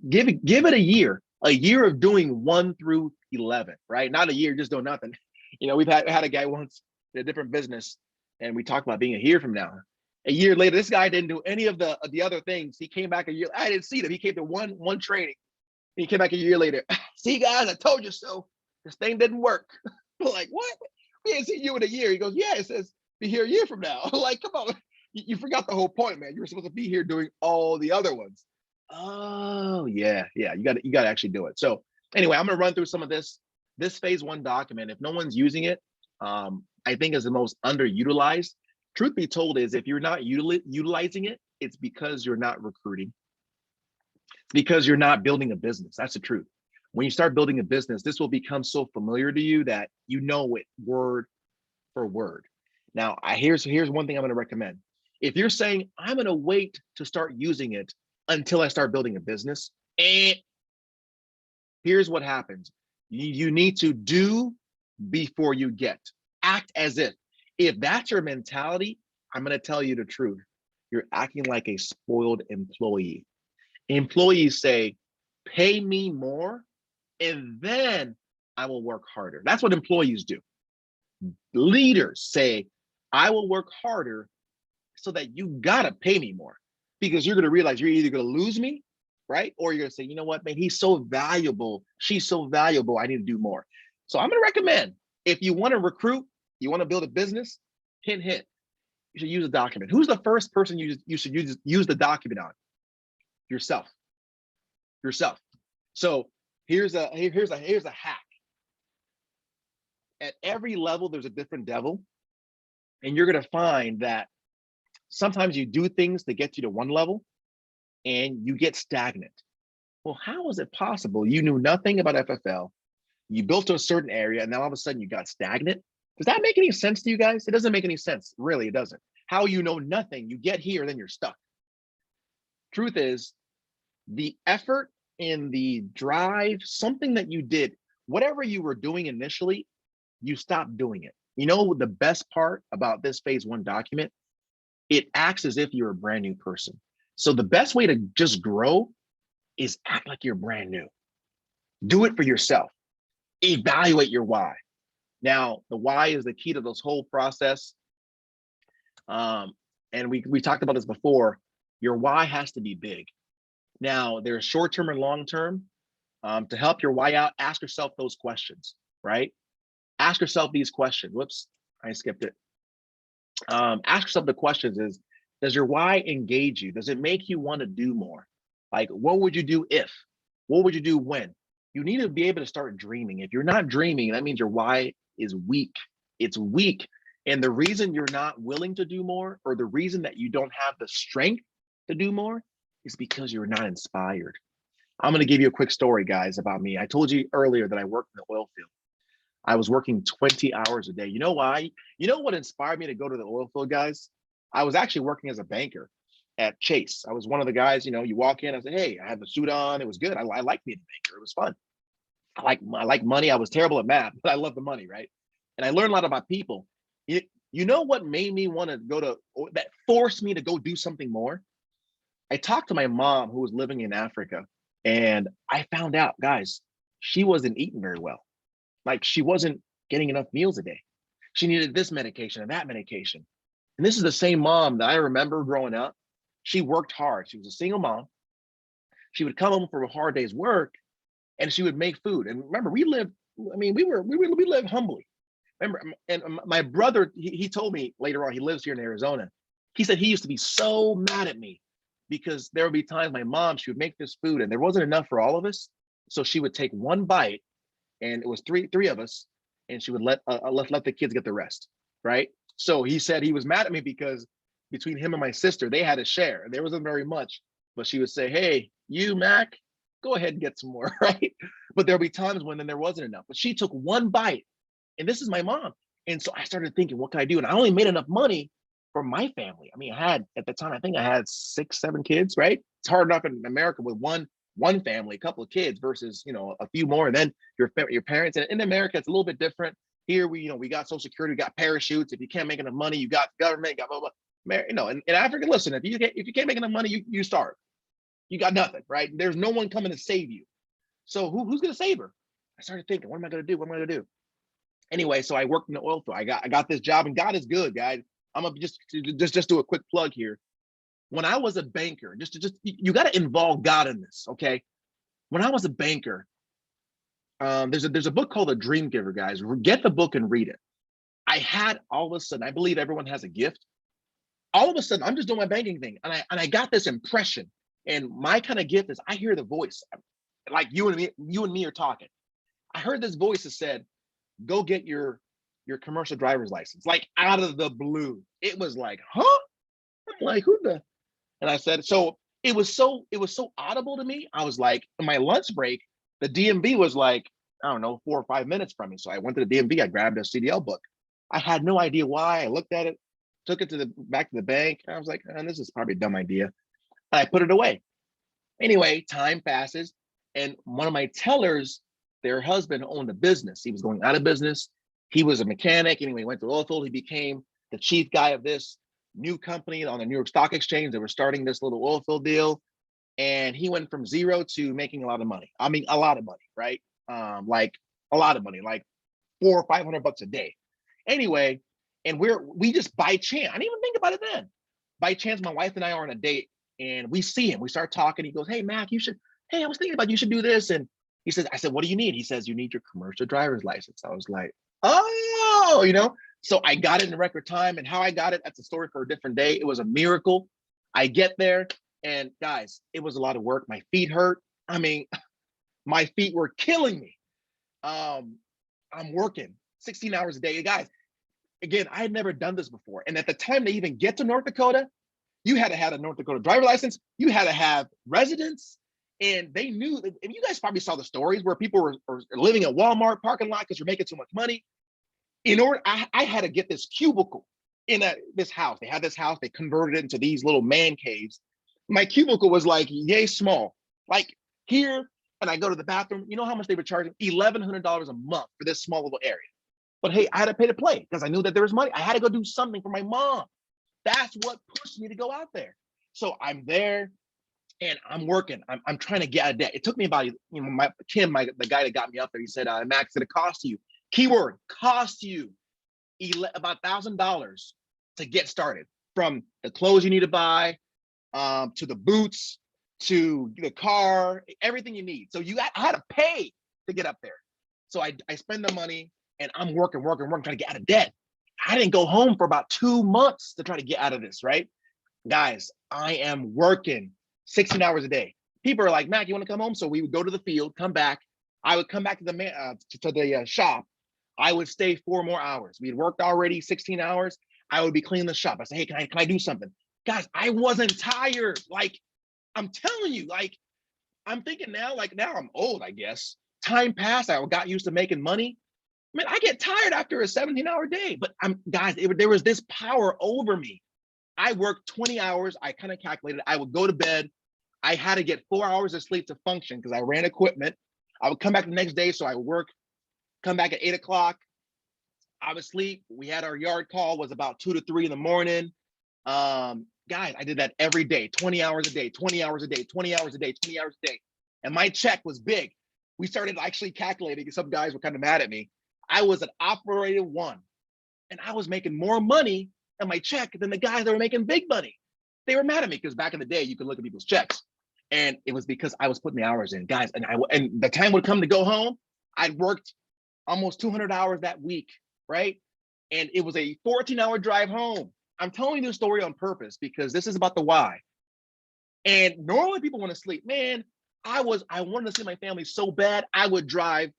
Give it a year of doing 1 through 11, right? Not a year just doing nothing. We've had a guy once in a different business, and we talked about being a year from now. A year later, this guy didn't do any of the other things. He came back a year. I didn't see them. He came to one training. He came back a year later. See, guys, I told you so. This thing didn't work. We're like, what? We ain't seen you in a year. He goes, yeah, it says be here a year from now. Like, come on. You forgot the whole point, man. You were supposed to be here doing all the other ones. Oh, yeah. You got to actually do it. So anyway, I'm going to run through some of this phase 1 document. If no one's using it, I think is the most underutilized. Truth be told is, if you're not utilizing it, it's because you're not recruiting. It's because you're not building a business. That's the truth. When you start building a business, this will become so familiar to you that you know it word for word. Now, here's one thing I'm going to recommend. If you're saying, I'm going to wait to start using it until I start building a business, here's what happens. You need to do before you get. Act as if. If that's your mentality, I'm going to tell you the truth. You're acting like a spoiled employee. Employees say, pay me more, and then I will work harder. That's what employees do. Leaders say, I will work harder so that you gotta pay me more, because you're gonna realize you're either gonna lose me, right? Or you're gonna say, you know what, man, he's so valuable, she's so valuable, I need to do more. So I'm gonna recommend, if you wanna recruit, you wanna build a business, hint, you should use a document. Who's the first person you should use the document on? Yourself. So here's a hack. At every level, there's a different devil. And you're going to find that sometimes you do things to get you to one level and you get stagnant. Well, how is it possible? You knew nothing about FFL. You built to a certain area, and then all of a sudden you got stagnant. Does that make any sense to you guys? It doesn't make any sense. Really, it doesn't. How you know nothing, you get here, then you're stuck. Truth is, the effort and the drive, something that you did, whatever you were doing initially, you stopped doing it. You know, the best part about this phase 1 document, it acts as if you're a brand new person. So the best way to just grow is act like you're brand new. Do it for yourself. Evaluate your why. Now, the why is the key to this whole process. and we talked about this before, your why has to be big. Now, there's short-term and long-term. To help your why out, ask yourself those questions, right? Ask yourself these questions. Whoops, I skipped it. Ask yourself the questions is, does your why engage you? Does it make you want to do more? Like, what would you do if? What would you do when? You need to be able to start dreaming. If you're not dreaming, that means your why is weak. It's weak. And the reason you're not willing to do more, or the reason that you don't have the strength to do more, is because you're not inspired. I'm going to give you a quick story, guys, about me. I told you earlier that I worked in the oil field. I was working 20 hours a day. You know why? You know what inspired me to go to the oil field, guys? I was actually working as a banker at Chase. I was one of the guys, you walk in, I said, hey, I had the suit on. It was good. I liked being a banker. It was fun. I like money. I was terrible at math, but I love the money, right? And I learned a lot about people. You know what made me want to that forced me to go do something more? I talked to my mom who was living in Africa, and I found out, guys, she wasn't eating very well. Like, she wasn't getting enough meals a day. She needed this medication and that medication. And this is the same mom that I remember growing up. She worked hard. She was a single mom. She would come home from a hard day's work and she would make food. And remember, we lived humbly. Remember, and my brother, he told me later on, he lives here in Arizona. He said he used to be so mad at me because there would be times my mom, she would make this food and there wasn't enough for all of us. So she would take one bite, and it was three of us, and she would let the kids get the rest, right? So he said he was mad at me because between him and my sister, they had to share. There wasn't very much, but she would say, hey, you, Mac, go ahead and get some more, right? But there'll be times when then there wasn't enough. But she took one bite, and this is my mom. And so I started thinking, what can I do? And I only made enough money for my family. I mean, at the time, I think I had 6, 7 kids, right? It's hard enough in America with one family, a couple of kids versus, a few more, and then your parents. And in America, it's a little bit different. Here, we got Social Security, we got parachutes. If you can't make enough money, you got government, you got blah, blah, blah. In Africa, listen, if you can't make enough money, you starve. You got nothing, right? There's no one coming to save you. So who's going to save her? I started thinking, what am I going to do? What am I going to do? Anyway, so I worked in the oil field. I got this job, and God is good, guys. I'm gonna just do a quick plug here. When I was a banker, you got to involve God in this, okay? When I was a banker, there's a book called The Dream Giver, guys. Get the book and read it. I had all of a sudden, I believe everyone has a gift. All of a sudden, I'm just doing my banking thing, and I got this impression. And my kind of gift is I hear the voice, like you and me are talking. I heard this voice that said, "Go get your commercial driver's license," like out of the blue. It was like, huh? I'm like, who the? And I said, so it was so audible to me. I was like, in my lunch break, the DMV was like, I don't know, 4 or 5 minutes from me. So I went to the DMV, I grabbed a CDL book. I had no idea why. I looked at it, took it back to the bank. I was like, this is probably a dumb idea. And I put it away. Anyway, time passes. And one of my tellers, their husband owned a business. He was going out of business. He was a mechanic. Anyway, he went to oil field. He became the chief guy of this new company on the New York Stock Exchange. They were starting this little oil field deal. And he went from zero to making a lot of money. I mean, a lot of money, right? Like a lot of money, like $400 or $500 a day. Anyway, and we just by chance, I didn't even think about it then. By chance, my wife and I are on a date, and we see him. We start talking. He goes, hey, Mac, I was thinking about you should do this. And I said, what do you need? He says, you need your commercial driver's license. I was like, oh, So I got it in record time, and how I got it, that's a story for a different day. It was a miracle. I get there, and guys, it was a lot of work. My feet hurt. I mean, my feet were killing me. I'm working 16 hours a day. Guys, again, I had never done this before. And at the time to even get to North Dakota, you had to have a North Dakota driver's license. You had to have residence. And they knew that, and you guys probably saw the stories where people were living at Walmart parking lot because you're making too much money. I had to get this cubicle in this house. They had this house, they converted it into these little man caves. My cubicle was like yay small, like here, and I go to the bathroom. You know how much they were charging? $1,100 a month for this small little area. But hey, I had to pay to play because I knew that there was money. I had to go do something for my mom. That's what pushed me to go out there. So I'm there and I'm working. I'm trying to get out of debt. It took me about, the guy that got me up there, he said, Max, it's gonna cost you, keyword, cost you about $1,000 to get started. from the clothes you need to buy, to the boots, to the car, everything you need. So I had to pay to get up there. So I spend the money and I'm working, trying to get out of debt. I didn't go home for about 2 months to try to get out of this, right? Guys, I am working 16 hours a day. People are like, Mac, you want to come home? So we would go to the field, come back. I would come back to the shop. I would stay 4 more hours. We'd worked already 16 hours. I would be cleaning the shop. I say, hey, can I do something? Guys, I wasn't tired. Like, I'm telling you, like, I'm thinking now, like now I'm old, I guess. Time passed. I got used to making money. Man, I get tired after a 17-hour day, but guys, there was this power over me. I worked 20 hours. I kind of calculated. I would go to bed. I had to get 4 hours of sleep to function because I ran equipment. I would come back the next day. So I would work, come back at 8 o'clock. I would sleep. We had our yard call was about 2 to 3 in the morning. Guys, I did that every day, 20 hours a day, 20 hours a day, 20 hours a day, 20 hours a day. And my check was big. We started actually calculating, some guys were kind of mad at me. I was an operator 1 and I was making more money in my check than the guys that were making big money. They were mad at me because back in the day, you could look at people's checks. And it was because I was putting the hours in, guys. And the time would come to go home. I'd worked almost 200 hours that week, right? And it was a 14-hour drive home. I'm telling you this story on purpose because this is about the why. And normally people want to sleep. Man, I wanted to see my family so bad. I would drive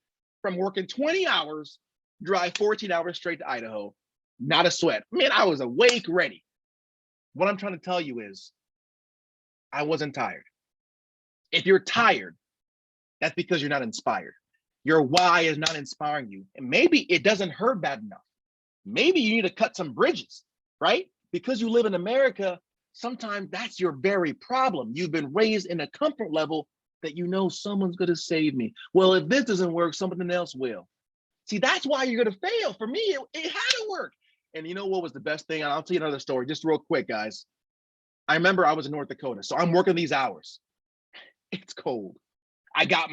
from working 20 hours, drive 14 hours straight to Idaho. Not a sweat. Man, I was awake, ready. What I'm trying to tell you is I wasn't tired. If you're tired, that's because you're not inspired. Your why is not inspiring you. And maybe it doesn't hurt bad enough. Maybe you need to cut some bridges, right? Because you live in America, sometimes that's your very problem. You've been raised in a comfort level that you know someone's going to save me. Well, if this doesn't work, something else will. See, that's why you're going to fail. For me, it had to work. And you know what was the best thing? And I'll tell you another story, just real quick, guys. I remember I was in North Dakota, so I'm working these hours. It's cold. I got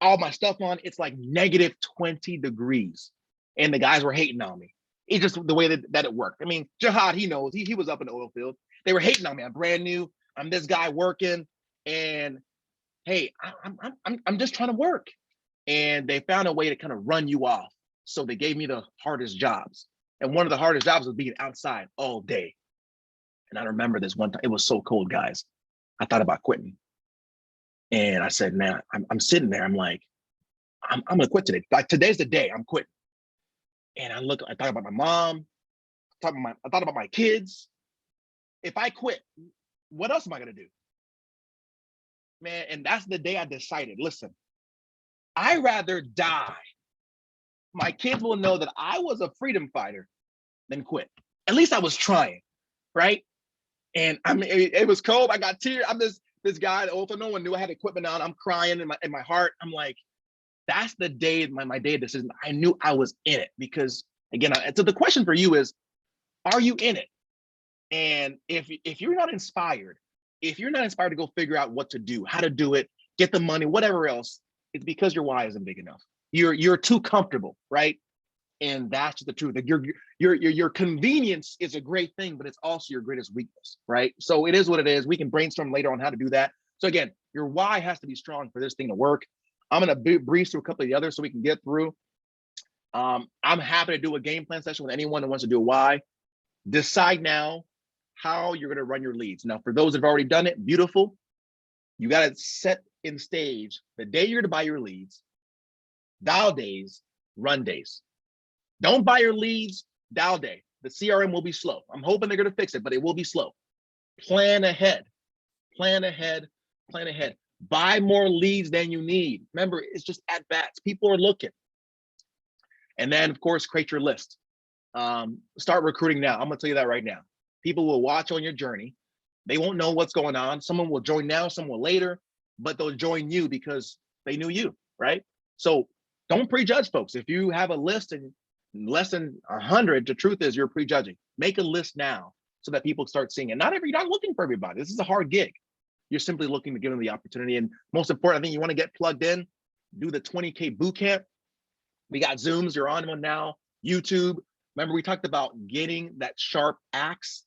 all my stuff on. It's like negative 20 degrees. And the guys were hating on me. It's just the way that it worked. I mean, Jihad, he knows. He was up in the oil field. They were hating on me. I'm brand new. I'm this guy working. And hey, I'm just trying to work. And they found a way to kind of run you off. So they gave me the hardest jobs. And one of the hardest jobs was being outside all day. And I remember this one time, it was so cold, guys. I thought about quitting. And I said, man, I'm sitting there. I'm like, I'm gonna quit today. Like today's the day I'm quitting. And I thought about my mom. I thought about my kids. If I quit, what else am I gonna do? Man, and that's the day I decided, listen, I'd rather die. My kids will know that I was a freedom fighter than quit. At least I was trying, right? And I mean, it was cold. I got tears. I'm this guy. Also, no one knew I had equipment on. I'm crying in my heart. I'm like, that's the day, my day of decision. I knew I was in it because, again, so the question for you is, are you in it? And if you're not inspired, to go figure out what to do, how to do it, get the money, whatever else, it's because your why isn't big enough. You're too comfortable, right? And that's just the truth. That your convenience is a great thing, but it's also your greatest weakness, right? So it is what it is. We can brainstorm later on how to do that. So again, your why has to be strong for this thing to work. I'm gonna breeze through a couple of the others so we can get through. I'm happy to do a game plan session with anyone that wants to do a why. Decide now how you're gonna run your leads. Now, for those that have already done it, beautiful. You gotta set in stage the day you're gonna buy your leads, dial days, run days. Don't buy your leads, dial day. The CRM will be slow. I'm hoping they're gonna fix it, but it will be slow. Plan ahead, plan ahead, plan ahead. Buy more leads than you need. Remember, it's just at bats. People are looking. And then, of course, create your list. Start recruiting now. I'm gonna tell you that right now. People will watch on your journey. They won't know what's going on. Someone will join now, someone will later, but they'll join you because they knew you, right? So don't prejudge, folks. If you have a list and less than 100, the truth is you're prejudging. Make a list now so that people start seeing it. You're not looking for everybody. This is a hard gig. You're simply looking to give them the opportunity. And most important, I think you want to get plugged in, do the 20K boot camp. We got Zooms, you're on one now, YouTube. Remember, we talked about getting that sharp axe.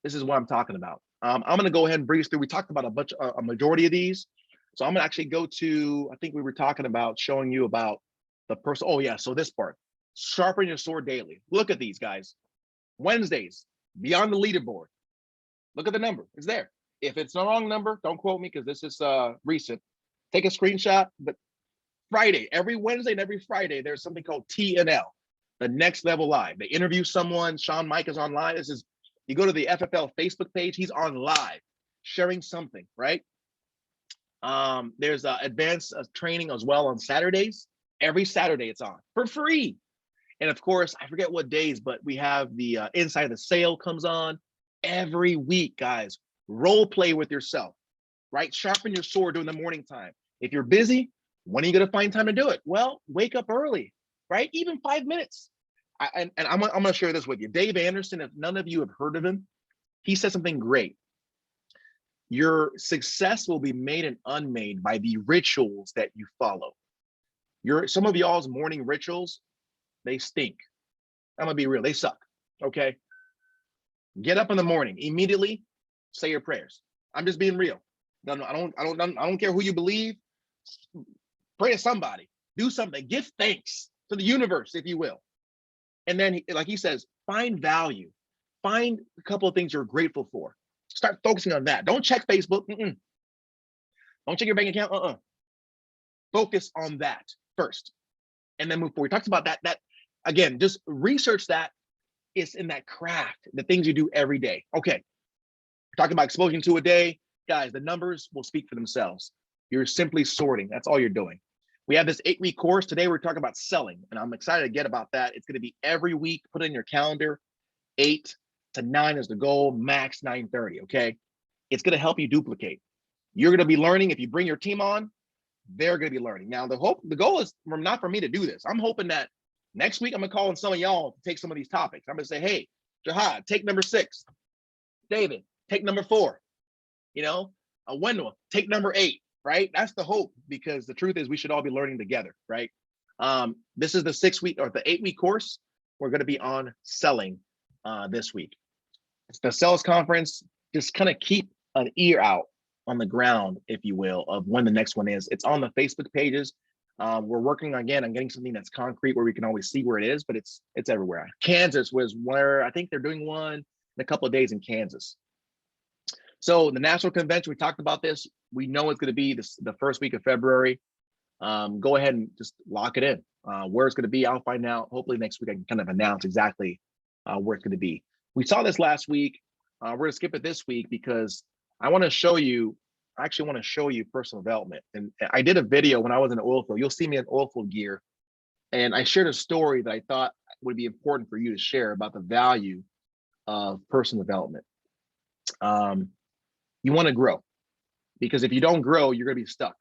This is what I'm talking about. I'm going to go ahead and breeze through. We talked about a majority of these. So I'm going to actually go to, I think we were talking about showing you about the person. Oh yeah, so this part, sharpen your sword daily. Look at these guys. Wednesdays, beyond the leaderboard. Look at the number, it's there. If it's the wrong number, don't quote me because this is recent. Take a screenshot, but Friday, every Wednesday and every Friday, there's something called TNL, the Next Level Live. They interview someone, Sean Mike is on live. This is, you go to the FFL Facebook page, he's on live, sharing something, right? There's advanced training as well on Saturdays. Every Saturday it's on for free. And of course, I forget what days, but we have the Inside the Sale comes on every week, guys. Role play with yourself, right? Sharpen your sword during the morning time. If you're busy, when are you going to find time to do it? Well, wake up early, right? Even 5 minutes. And I'm going to share this with you. Dave Anderson, if none of you have heard of him, he said something great. Your success will be made and unmade by the rituals that you follow. Some of y'all's morning rituals, they stink. I'm gonna be real, they suck. Okay. Get up in the morning, immediately say your prayers. I'm just being real. No, I don't care who you believe. Pray to somebody, do something, give thanks to the universe, if you will. And then, like he says, find value, find a couple of things you're grateful for. Start focusing on that. Don't check Facebook. Don't check your bank account. Focus on that first, and then move forward. We talked about that again, just research that. It's in that craft, the things you do every day. Okay, we're talking about exposure to a day. Guys, the numbers will speak for themselves. You're simply sorting. That's all you're doing. We have this 8-week course. Today, we're talking about selling, and I'm excited to get about that. It's going to be every week. Put it in your calendar. 8 to 9 is the goal, max 9:30, okay? It's going to help you duplicate. You're going to be learning. If you bring your team on, they're going to be learning. Now, the goal is not for me to do this. I'm hoping that next week, I'm going to call on some of y'all to take some of these topics. I'm going to say, hey, Jihad, take number 6. David, take number 4. You know, Wendell, take number 8, right? That's the hope, because the truth is we should all be learning together, right? This is the 6-week or the 8-week course. We're going to be on selling this week. It's the sales conference. Just kind of keep an ear out on the ground, if you will, of when the next one is. It's on the Facebook pages. We're working again on getting something that's concrete where we can always see where it is, but it's everywhere. Kansas was where I think they're doing one in a couple of days in Kansas. So the national convention, we talked about this. We know it's going to be the first week of February. Go ahead and just lock it in. Where it's going to be, I'll find out. Hopefully next week I can kind of announce exactly where it's going to be. We saw this last week. We're going to skip it this week because I want to show you, I actually want to show you personal development. And I did a video when I was in the oil field. You'll see me in oil field gear. And I shared a story that I thought would be important for you to share about the value of personal development. You want to grow, because if you don't grow, you're going to be stuck.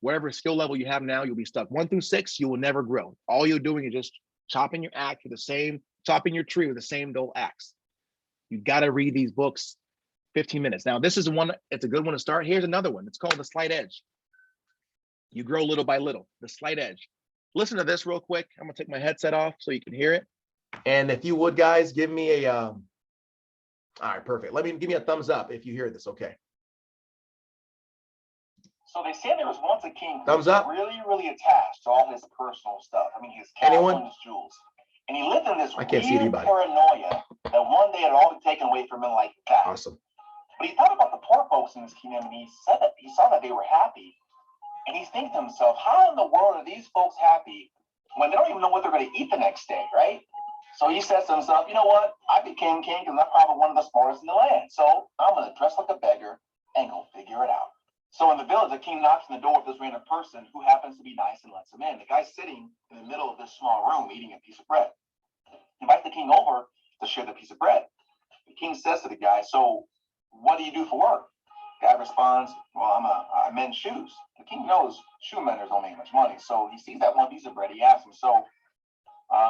Whatever skill level you have now, you'll be stuck. 1 through 6, you will never grow. All you're doing is just chopping your axe with the same, chopping your tree with the same dull axe. You got to read these books 15 minutes. Now, this is one, it's a good one to start. Here's another one. It's called The Slight Edge. You grow little by little, The Slight Edge. Listen to this real quick. I'm gonna take my headset off so you can hear it. And if you would, guys, give me a, all right, perfect. Give me a thumbs up if you hear this, okay. So they say there was once a king who Thumbs was up. really, really attached to all his personal stuff. I mean, his castle and his jewels. And he lived in this weird paranoia that one day it all be taken away from him like that. Awesome. But he thought about the poor folks in his kingdom, and he saw that they were happy. And he's thinking to himself, how in the world are these folks happy when they don't even know what they're going to eat the next day, right? So he says to himself, you know what? I became king because I'm probably one of the smartest in the land. So I'm going to dress like a beggar and go figure it out. So in the village, the king knocks on the door with this random person who happens to be nice and lets him in. The guy's sitting in the middle of this small room eating a piece of bread. He invites the king over to share the piece of bread. The king says to the guy, so what do you do for work? The guy responds, well, I mend shoes. The king knows shoe menders don't make much money. So he sees that one piece of bread. He asks him, so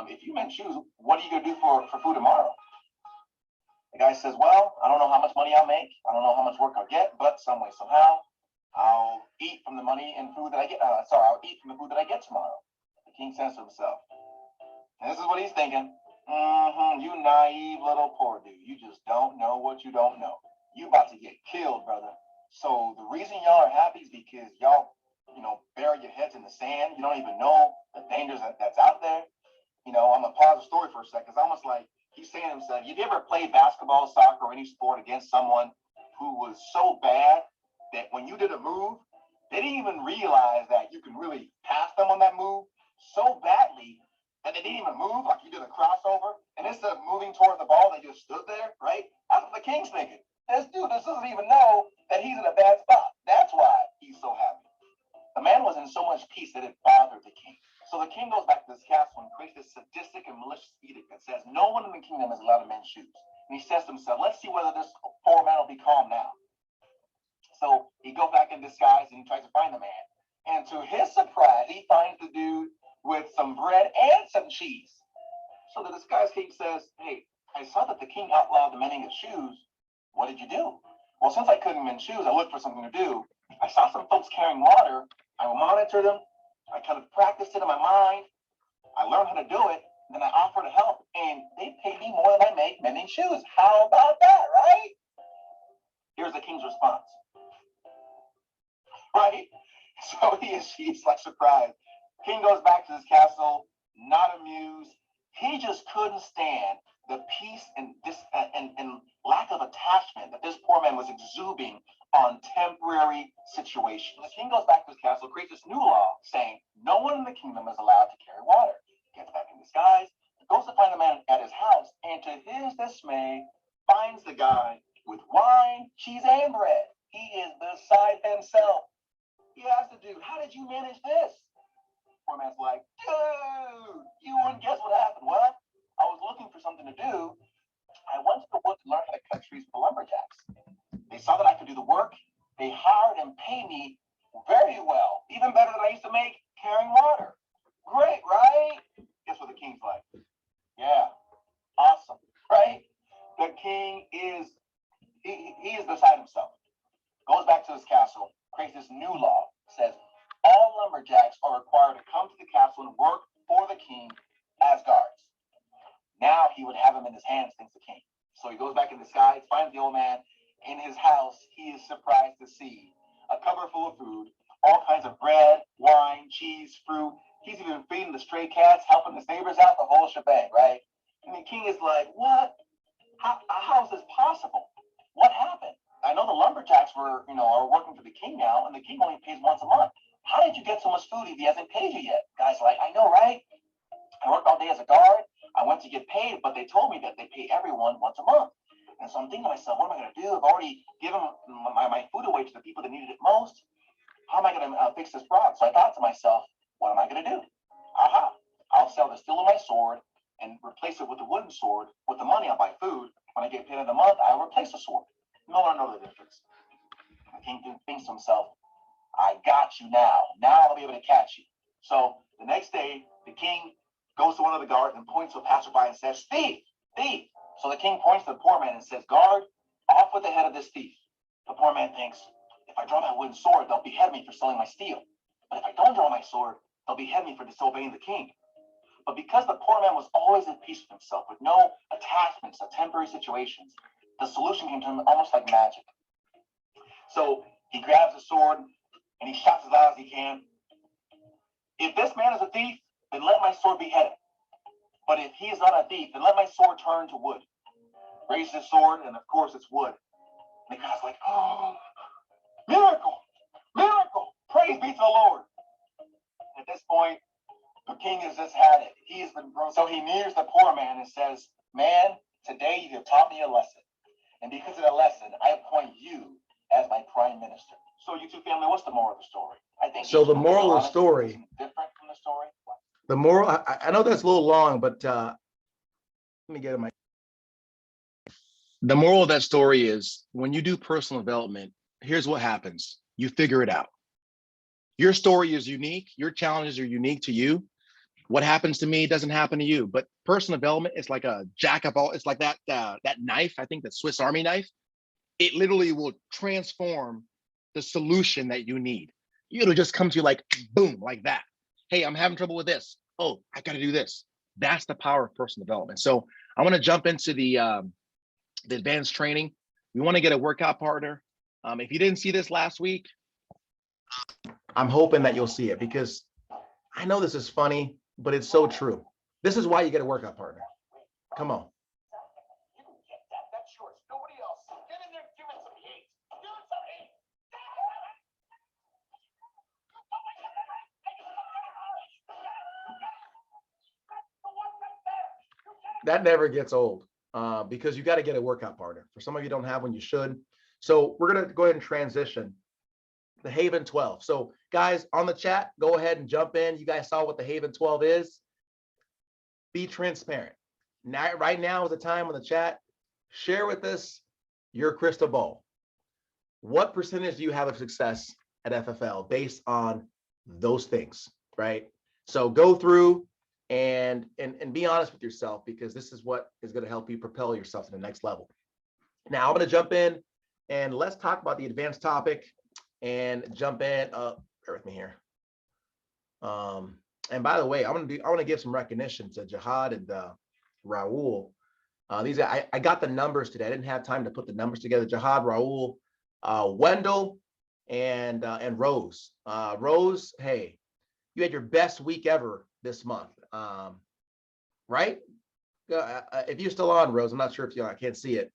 if you mend shoes, what are you going to do for food tomorrow? The guy says, well, I don't know how much money I'll make. I don't know how much work I'll get, but some way, somehow, I'll eat from the money and food that I get. I'll eat from the food that I get tomorrow. The king says to himself, and this is what he's thinking. You naive little poor dude. You just don't know what you don't know. You about to get killed, brother. So the reason y'all are happy is because y'all, bury your heads in the sand. You don't even know the dangers that's out there. I'm gonna pause the story for a second. It's almost like he's saying to himself, "Have you ever played basketball, soccer, or any sport against someone who was so bad that when you did a move, they didn't even realize that you can really pass them on that move so badly that they didn't even move, like you did a crossover, and instead of moving toward the ball, they just stood there, right? That's what the King's thinking. This dude doesn't even know that he's in a bad spot. That's why he's so happy. The man was in so much peace that it bothered the king. So the king goes back to this castle and creates this sadistic and malicious edict that says no one in the kingdom is allowed to mend shoes. And he says to himself, let's see whether this poor man will be calm now. So he goes back in disguise and he tries to find the man. And to his surprise, he finds the dude with some bread and some cheese. So the disguised king says, hey, I saw that the king outlawed the mending of shoes. What did you do? Well, since I couldn't mend shoes, I looked for something to do. I saw some folks carrying water. I monitored them. I kind of practiced it in my mind. I learned how to do it. Then I offered to help, and they paid me more than I make mending shoes. How about that, right? Here's the king's response. Right? So he's like surprised. King goes back to his castle, not amused. He just couldn't stand the peace and lack of attachment that this poor man was exuding on temporary situations. The king goes back to his castle, creates this new law saying no one in the kingdom is allowed to carry water. Gets back in disguise, goes to find the man at his house, and to his dismay, finds the guy with wine, cheese, and bread. He is beside himself. He asks the dude, how did you manage this? Poor man's like, dude, you wouldn't guess what happened. Well, I was looking for something to do. I went to the woods to learn how to cut trees for lumberjacks. They saw that I could do the work. They hired and paid me very well, even better than I used to make carrying water. Great, right? Guess what the king's like? Yeah, awesome, right? The king is, he is beside himself. Goes back to his castle, creates this new law, says all lumberjacks are required to come to the castle and work for the king as guards. Now he would have him in his hands, thinks the king. So he goes back in disguise, finds the old man in his house. He is surprised to see a cupboard full of food, all kinds of bread, wine, cheese, fruit. He's even feeding the stray cats, helping his neighbors out, the whole shebang, right? And the king is like, what? How is this possible? What happened? I know the lumberjacks are working for the king now, and the king only pays once a month. How did you get so much food if he hasn't paid you yet? Guy's like, I know, right? I worked all day as a guard. I went to get paid, but they told me that they pay everyone once a month. And so I'm thinking to myself, what am I going to do? I've already given my food away to the people that needed it most. How am I going to fix this problem? So I thought to myself, what am I going to do? Aha, I'll sell the steel of my sword and replace it with a wooden sword. With the money, I'll buy food. When I get paid in the month, I'll replace the sword. No one knows the difference. The king thinks to himself, I got you now. Now I'll be able to catch you. So the next day, the king goes to one of the guards and points to a passerby and says, thief, thief. So the king points to the poor man and says, guard, off with the head of this thief. The poor man thinks, if I draw my wooden sword, they'll behead me for selling my steel. But if I don't draw my sword, they'll behead me for disobeying the king. But because the poor man was always at peace with himself, with no attachments to temporary situations, the solution came to him almost like magic. So he grabs the sword and he shouts as loud as he can, if this man is a thief, then let my sword be headed. But if he is not a thief, then let my sword turn to wood. Raises his sword, and of course it's wood. And the guy's like, oh, miracle, miracle, praise be to the Lord. At this point, the king has just had it. He has been broken. So he nears the poor man and says, man, today you have taught me a lesson. And because of the lesson, I appoint you as my prime minister. So you two family, what's the moral of the story? I think So the moral of the story, different from the story. the moral, I know that's a little long, but let me get it. The moral of that story is when you do personal development, here's what happens. You figure it out. Your story is unique. Your challenges are unique to you. What happens to me doesn't happen to you. But personal development is like a jack of all. It's like that knife. I think the Swiss Army knife. It literally will transform the solution that you need. It'll just come to you like boom, like that. Hey, I'm having trouble with this. Oh, I got to do this. That's the power of personal development. So I want to jump into the advanced training. We want to get a workout partner. If you didn't see this last week, I'm hoping that you'll see it, because I know this is funny, but it's so true. This is why you get a workout partner. Come on. You can get that. That's yours. Nobody else. Get in there, give it some heat. Give it some heat. That never gets old, because you got to get a workout partner. For some of you don't have one, you should. So we're going to go ahead and transition the Haven 12. So guys on the chat, go ahead and jump in. You guys saw what the Haven 12 is. Be transparent. Now, right now is the time on the chat. Share with us your crystal ball. What percentage do you have of success at FFL based on those things, right? So go through and be honest with yourself, because this is what is going to help you propel yourself to the next level. Now I'm going to jump in and let's talk about the advanced topic and jump in. Bear with me here. And by the way, I want to give some recognition to Jihad and Raul. These I got the numbers today. I didn't have time to put the numbers together. Jihad, Raul, Wendell, and Rose. Rose, hey, you had your best week ever this month, right? If you're still on, Rose, I'm not sure if I can't see it.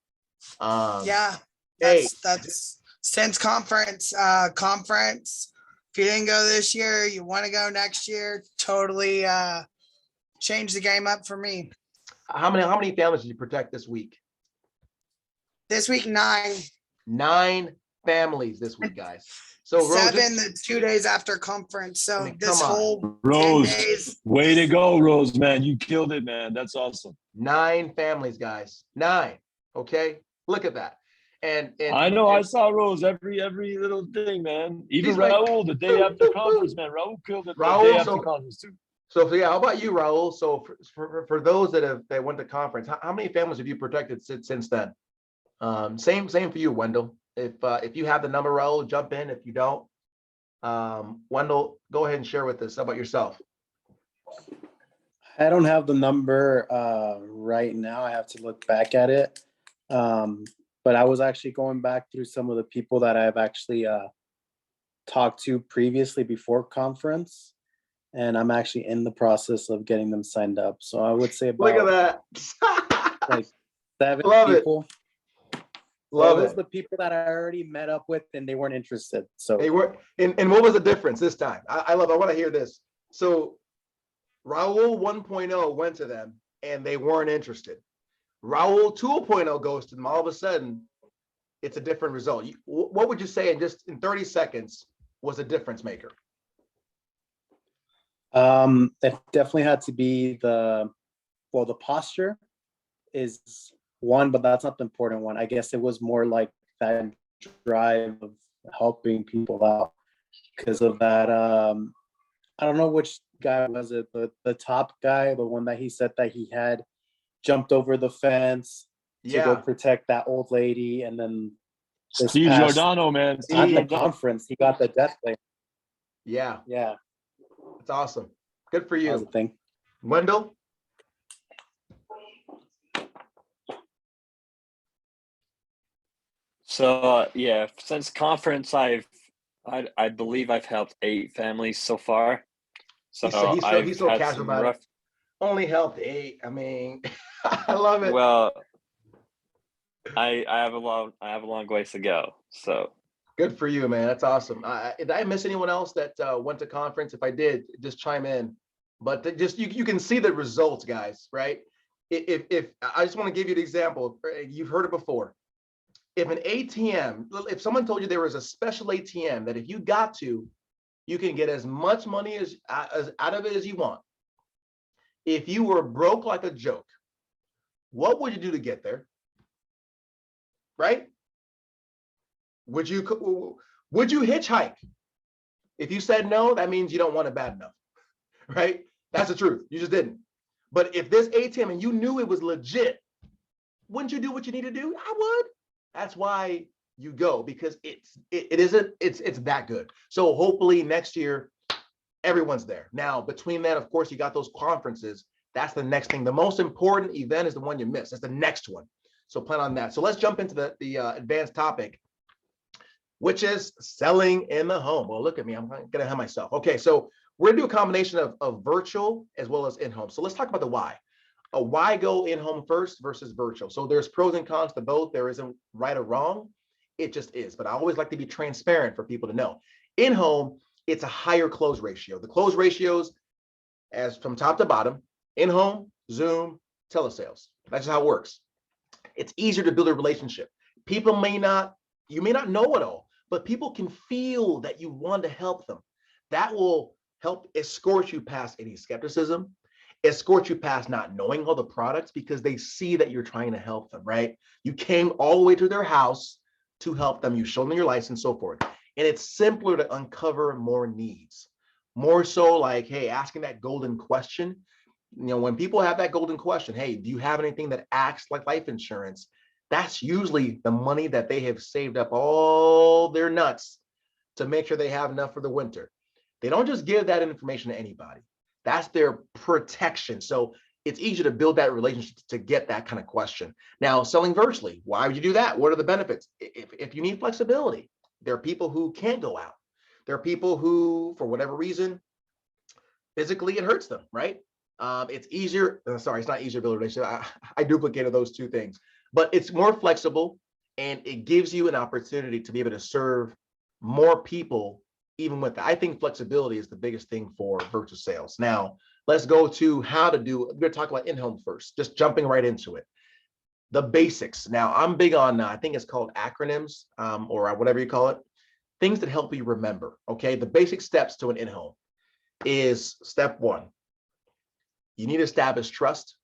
Yeah, Hey, that's since conference. If you didn't go this year, you want to go next year. Totally change the game up for me. how many families did you protect this week? This week, 9. 9 families this week, guys. So Rose, 7 the 2 days after conference. So I mean, this come on. whole 10 Rose, days. way to go, Rose, man. You killed it, man. That's awesome. 9 families, guys. 9. Okay, look at that. And I know I saw Rose every little thing, man. Even He's like- Raul the day after conference, man. Raul killed it the Raul, day after so- conference too. So yeah, how about you, Raul? So for those that went to conference, how many families have you protected since then? Same for you, Wendell. If you have the number, Raul, jump in. If you don't, Wendell, go ahead and share with us. How about yourself? I don't have the number right now. I have to look back at it. But I was actually going back through some of the people that I've actually talked to previously before conference, and I'm actually in the process of getting them signed up. So I would say about Look at that. like 7 Love it. people. Love Those it. the people that I already met up with and they weren't interested. So They were, and what was the difference this time? I want to hear this. So Raul 1.0 went to them and they weren't interested. Raul 2.0 goes to them. All of a sudden, it's a different result. What would you say in 30 seconds was a difference maker? it definitely had to be the posture is one, but that's not the important one. I guess it was more like that drive of helping people out because of that. I don't know which guy was it, the top guy, the one that he said that he had jumped over the fence to go protect that old lady, and then this Steve past- Giordano, man. at Steve the Giordano. conference he got the death play. Yeah, Yeah, it's awesome. Good for that was you. the thing. Wendell? So yeah, since conference, I believe I've helped 8 families so far. So He's so had casual some about rough. it. Only helped 8. I mean, I love it. Well, I have a long ways to go. So Good for you, man. That's awesome. Did I miss anyone else that went to conference? If I did, just chime in. But just you can see the results, guys, right? If I just want to give you an example, you've heard it before. If an ATM, if someone told you there was a special ATM that if you got to, you can get as much money as out of it as you want. If you were broke like a joke, what would you do to get there? Right? Would you hitchhike? If you said no, that means you don't want it bad enough, right? That's the truth. You just didn't. But if this ATM and you knew it was legit, wouldn't you do what you need to do? I would. That's why you go, because it's that good. So hopefully next year everyone's there. Now between that, of course, you got those conferences That's the next thing. The most important event is the one you miss. That's the next one. So plan on that. So let's jump into the advanced topic, which is selling in the home. Well, look at me. I'm going to have myself. Okay, so we're going to do a combination of virtual as well as in-home. So let's talk about the why. Why go in-home first versus virtual? So there's pros and cons to both. There isn't right or wrong. It just is. But I always like to be transparent for people to know. In-home, it's a higher close ratio. The close ratios, as from top to bottom, in-home, Zoom, telesales. That's just how it works. It's easier to build a relationship. People you may not know it all, but people can feel that you want to help them. That will help escort you past any skepticism, escort you past not knowing all the products, because they see that you're trying to help them, right? You came all the way to their house to help them. You show them your license, so forth. And it's simpler to uncover more needs. More so like, hey, asking that golden question. You know, when people have that golden question, hey, do you have anything that acts like life insurance? That's usually the money that they have saved up all their nuts to make sure they have enough for the winter. They don't just give that information to anybody. That's their protection. So it's easier to build that relationship to get that kind of question. Now, selling virtually, why would you do that? What are the benefits? If you need flexibility, there are people who can't go out. There are people who, for whatever reason, physically it hurts them, right? It's easier. Sorry, it's not easier to build a relationship. I duplicated those two things, but it's more flexible and it gives you an opportunity to be able to serve more people. Even with that, I think flexibility is the biggest thing for virtual sales. Now, let's go to how to do. We're going to talk about in-home first, just jumping right into it. The basics. Now, I'm big on, I think it's called acronyms or whatever you call it, things that help you remember. Okay, the basic steps to an in-home is step one. You need to establish trust.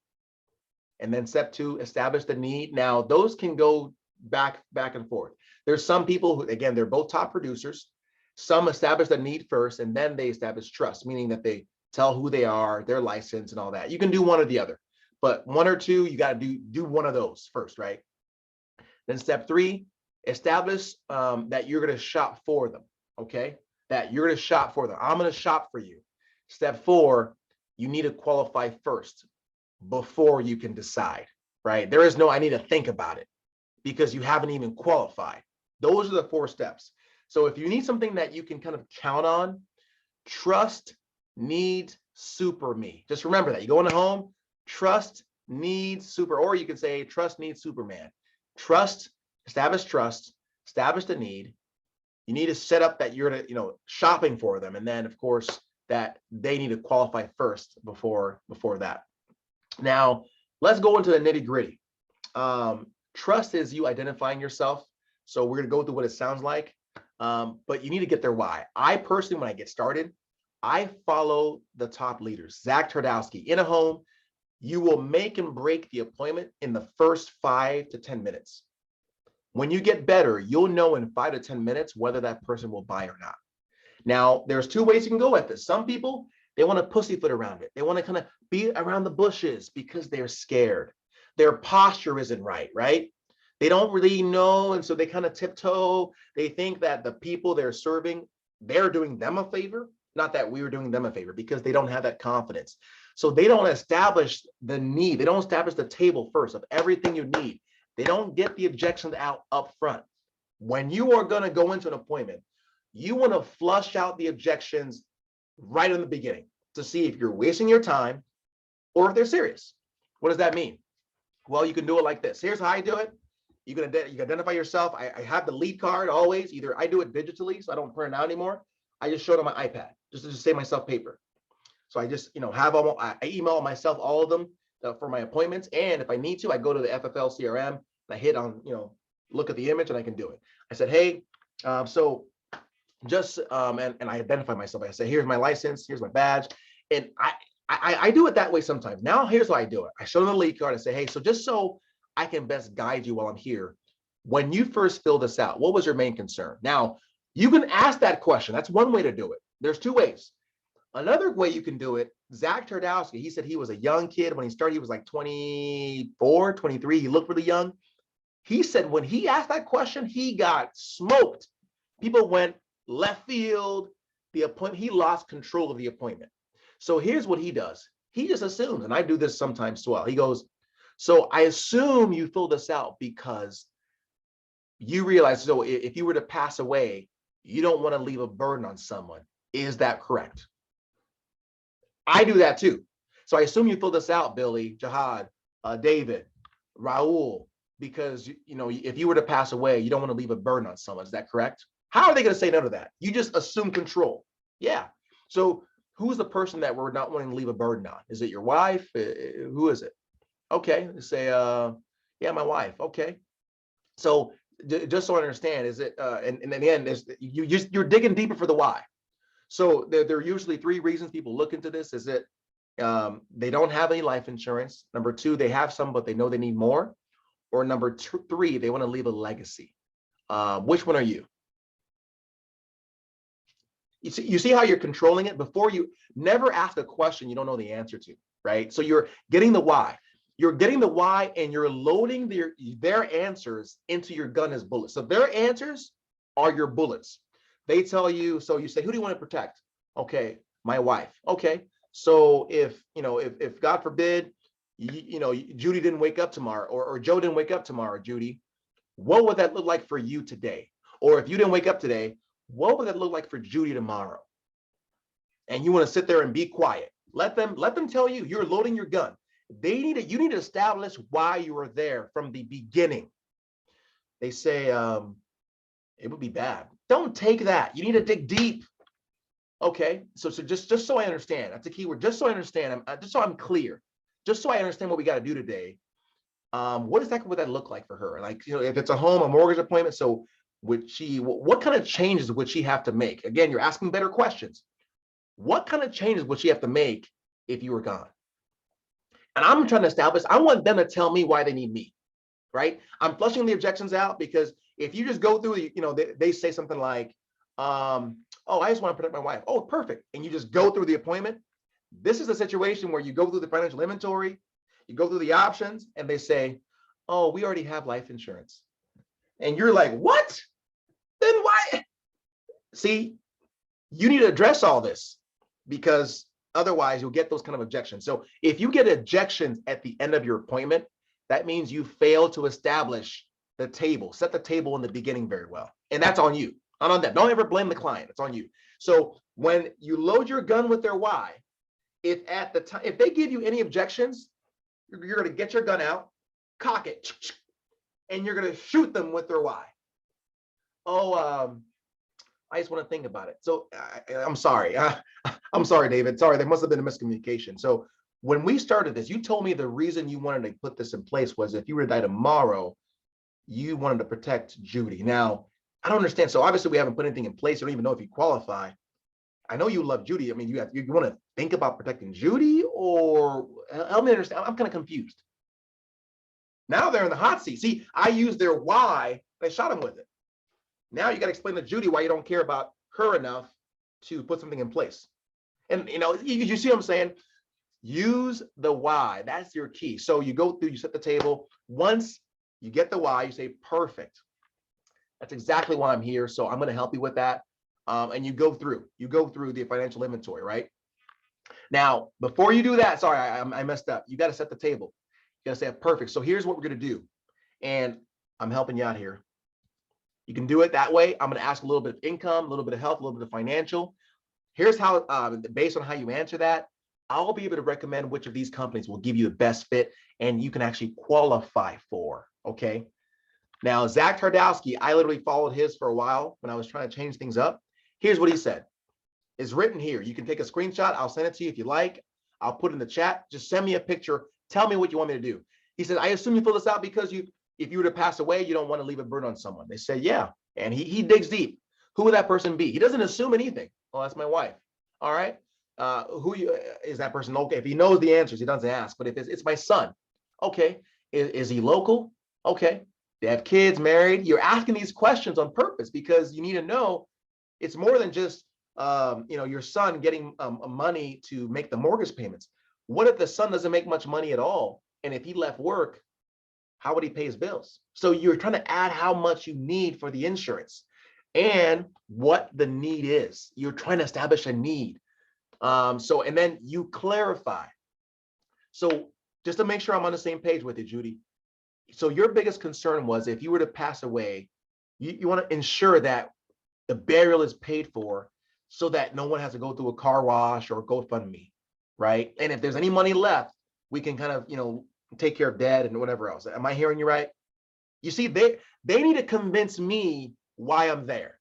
And then step two, establish the need. Now, those can go back and forth. There's some people who, again, they're both top producers. Some establish the need first, and then they establish trust, meaning that they tell who they are, their license, and all that. You can do one or the other, but one or two, you got to do one of those first, right? Then step three, establish that you're going to shop for them, okay? That you're going to shop for them. I'm going to shop for you. Step four, you need to qualify first before you can decide, right? There is no, I need to think about it because you haven't even qualified. Those are the 4 steps. So if you need something that you can kind of count on, trust, need, super me. Just remember that. You go into home, trust, need, super, or you can say trust, need, Superman. Trust, establish the need. You need to set up that you're shopping for them. And then of course that they need to qualify first before that. Now, let's go into the nitty-gritty. Trust is you identifying yourself. So we're going to go through what it sounds like, but you need to get their why. I personally, when I get started, I follow the top leaders. Zach Tardowski. In a home, you will make and break the appointment in the first 5 to 10 minutes. When you get better, you'll know in 5 to 10 minutes whether that person will buy or not. Now, there's 2 ways you can go at this. Some people, they want to pussyfoot around it. They want to kind of be around the bushes because they're scared. Their posture isn't right, right? They don't really know, and so they kind of tiptoe. They think that the people they're serving, they're doing them a favor, not that we were doing them a favor, because they don't have that confidence. So they don't establish the need. They don't establish the table first of everything you need. They don't get the objections out up front. When you are going to go into an appointment, you want to flush out the objections right in the beginning to see if you're wasting your time or if they're serious. What does that mean? Well, you can do it like this. Here's how I do it. You can identify yourself. I have the lead card always. Either I do it digitally, so I don't print it out anymore. I just show it on my iPad just to save myself paper. So I just I email myself all of them for my appointments. And if I need to, I go to the FFL CRM and I hit on, look at the image and I can do it. I said, hey, so just and I identify myself. I say, here's my license, here's my badge. And I do it that way sometimes. Now, here's how I do it. I show them the lead card. I say, hey, so just so I can best guide you while I'm here, when you first fill this out, what was your main concern? Now, you can ask that question. That's one way to do it. There's 2 ways. Another way you can do it, Zach Tardowski, he said he was a young kid. When he started, he was like 24, 23. He looked really young. He said when he asked that question, he got smoked. People went left field. The appointment, he lost control of the appointment. So here's what he does. He just assumes, and I do this sometimes as well. He goes, so I assume you fill this out because you realize, so if you were to pass away, you don't want to leave a burden on someone. Is that correct? I do that too. So I assume you fill this out, Billy, Jihad, David, Raul, because if you were to pass away, you don't want to leave a burden on someone. Is that correct? How are they going to say no to that? You just assume control. Yeah. So who's the person that we're not wanting to leave a burden on? Is it your wife? Who is it? Okay. Say, yeah, my wife. Okay. So just so I understand, is it, and in the end, you're digging deeper for the why. So there are usually three reasons people look into this. Is it they don't have any life insurance? Number two, they have some, but they know they need more. Or number three, they want to leave a legacy. Which one are you? You see how you're controlling it? Before you never ask a question you don't know the answer to, right? So you're getting the why. You're getting the why, and you're loading their answers into your gun as bullets. So their answers are your bullets. They tell you, so you say, who do you want to protect? Okay, my wife. Okay, so if God forbid, Judy didn't wake up tomorrow, or Joe didn't wake up tomorrow, Judy, what would that look like for you today? Or if you didn't wake up today, what would that look like for Judy tomorrow? And you want to sit there and be quiet. Let them tell you. You're loading your gun. You need to establish why you were there from the beginning. They say it would be bad. Don't take that. You need to dig deep. Okay, so just so I understand, that's a key word. Just so I understand, just so I'm clear, just so I understand what we got to do today. What exactly would that look like for her? Like, if it's a home, a mortgage appointment, so what kind of changes would she have to make? Again, you're asking better questions. What kind of changes would she have to make if you were gone? And I'm trying to establish, I want them to tell me why they need me, right? I'm flushing the objections out, because if you just go through, they say something like, oh, I just want to protect my wife. Oh, perfect. And you just go through the appointment. This is a situation where you go through the financial inventory, you go through the options, and they say, oh, we already have life insurance. And you're like, what? Then why? See, you need to address all this, because otherwise you'll get those kind of objections. So if you get objections at the end of your appointment, that means you failed to establish the table, set the table in the beginning very well. And that's on you, not on them. Don't ever blame the client. It's on you. So when you load your gun with their why, if at the time, if they give you any objections, you're going to get your gun out, cock it, and you're going to shoot them with their why. Oh, I just want to think about it. So I'm sorry. I'm sorry, David. Sorry, there must have been a miscommunication. So when we started this, you told me the reason you wanted to put this in place was if you were to die tomorrow, you wanted to protect Judy. Now, I don't understand. So obviously we haven't put anything in place. You don't even know if you qualify. I know you love Judy. I mean, you want to think about protecting Judy, or help me understand. I'm kind of confused. Now they're in the hot seat. See, I used their why. They shot him with it. Now you got to explain to Judy why you don't care about her enough to put something in place. And you see what I'm saying? Use the why. That's your key. So you go through, you set the table. Once you get the why, you say, perfect. That's exactly why I'm here. So I'm going to help you with that. And you go through the financial inventory, right? Now, before you do that, sorry, I messed up. You got to set the table. You got to say, perfect. So here's what we're going to do. And I'm helping you out here. You can do it that way. I'm going to ask a little bit of income, a little bit of health, a little bit of financial. Here's how, based on how you answer that, I'll be able to recommend which of these companies will give you the best fit and you can actually qualify for, okay? Now, Zach Tardowski, I literally followed his for a while when I was trying to change things up. Here's what he said. It's written here. You can take a screenshot. I'll send it to you if you like. I'll put it in the chat. Just send me a picture. Tell me what you want me to do. He said, I assume you fill this out because if you were to pass away, you don't want to leave a burden on someone. They say, yeah. And he digs deep. Who would that person be? He doesn't assume anything. Oh, that's my wife. All right. Is that person? Okay. If he knows the answers, he doesn't ask. But if it's my son, okay. Is he local? Okay. They have kids, married. You're asking these questions on purpose because you need to know it's more than just your son getting money to make the mortgage payments. What if the son doesn't make much money at all? And if he left work, how would he pay his bills? So you're trying to add how much you need for the insurance and what the need is. You're trying to establish a need. And then you clarify. So just to make sure I'm on the same page with you, Judy. So your biggest concern was if you were to pass away, you want to ensure that the burial is paid for so that no one has to go through a car wash or GoFundMe, right? And if there's any money left, we can kind of, take care of debt and whatever else. Am I hearing you right? You see, they need to convince me why I'm there.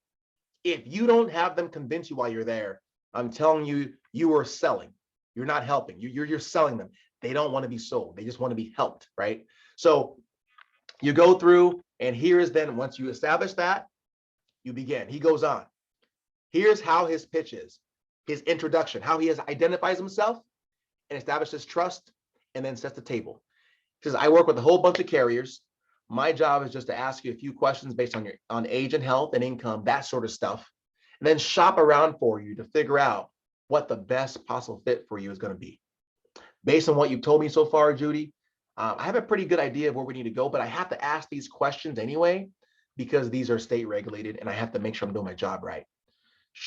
If you don't have them convince you why you're there, I'm telling you, you are selling. You're not helping. You're selling them. They don't want to be sold. They just want to be helped, right? So you go through, and here's then once you establish that, you begin. He goes on. Here's how his pitch is, his introduction, how he identifies himself and establishes trust, and then sets the table. He says, I work with a whole bunch of carriers. My job is just to ask you a few questions based on age and health and income, that sort of stuff, and then shop around for you to figure out what the best possible fit for you is going to be. Based on what you've told me so far, Judy, I have a pretty good idea of where we need to go, but I have to ask these questions anyway, because these are state regulated and I have to make sure I'm doing my job right.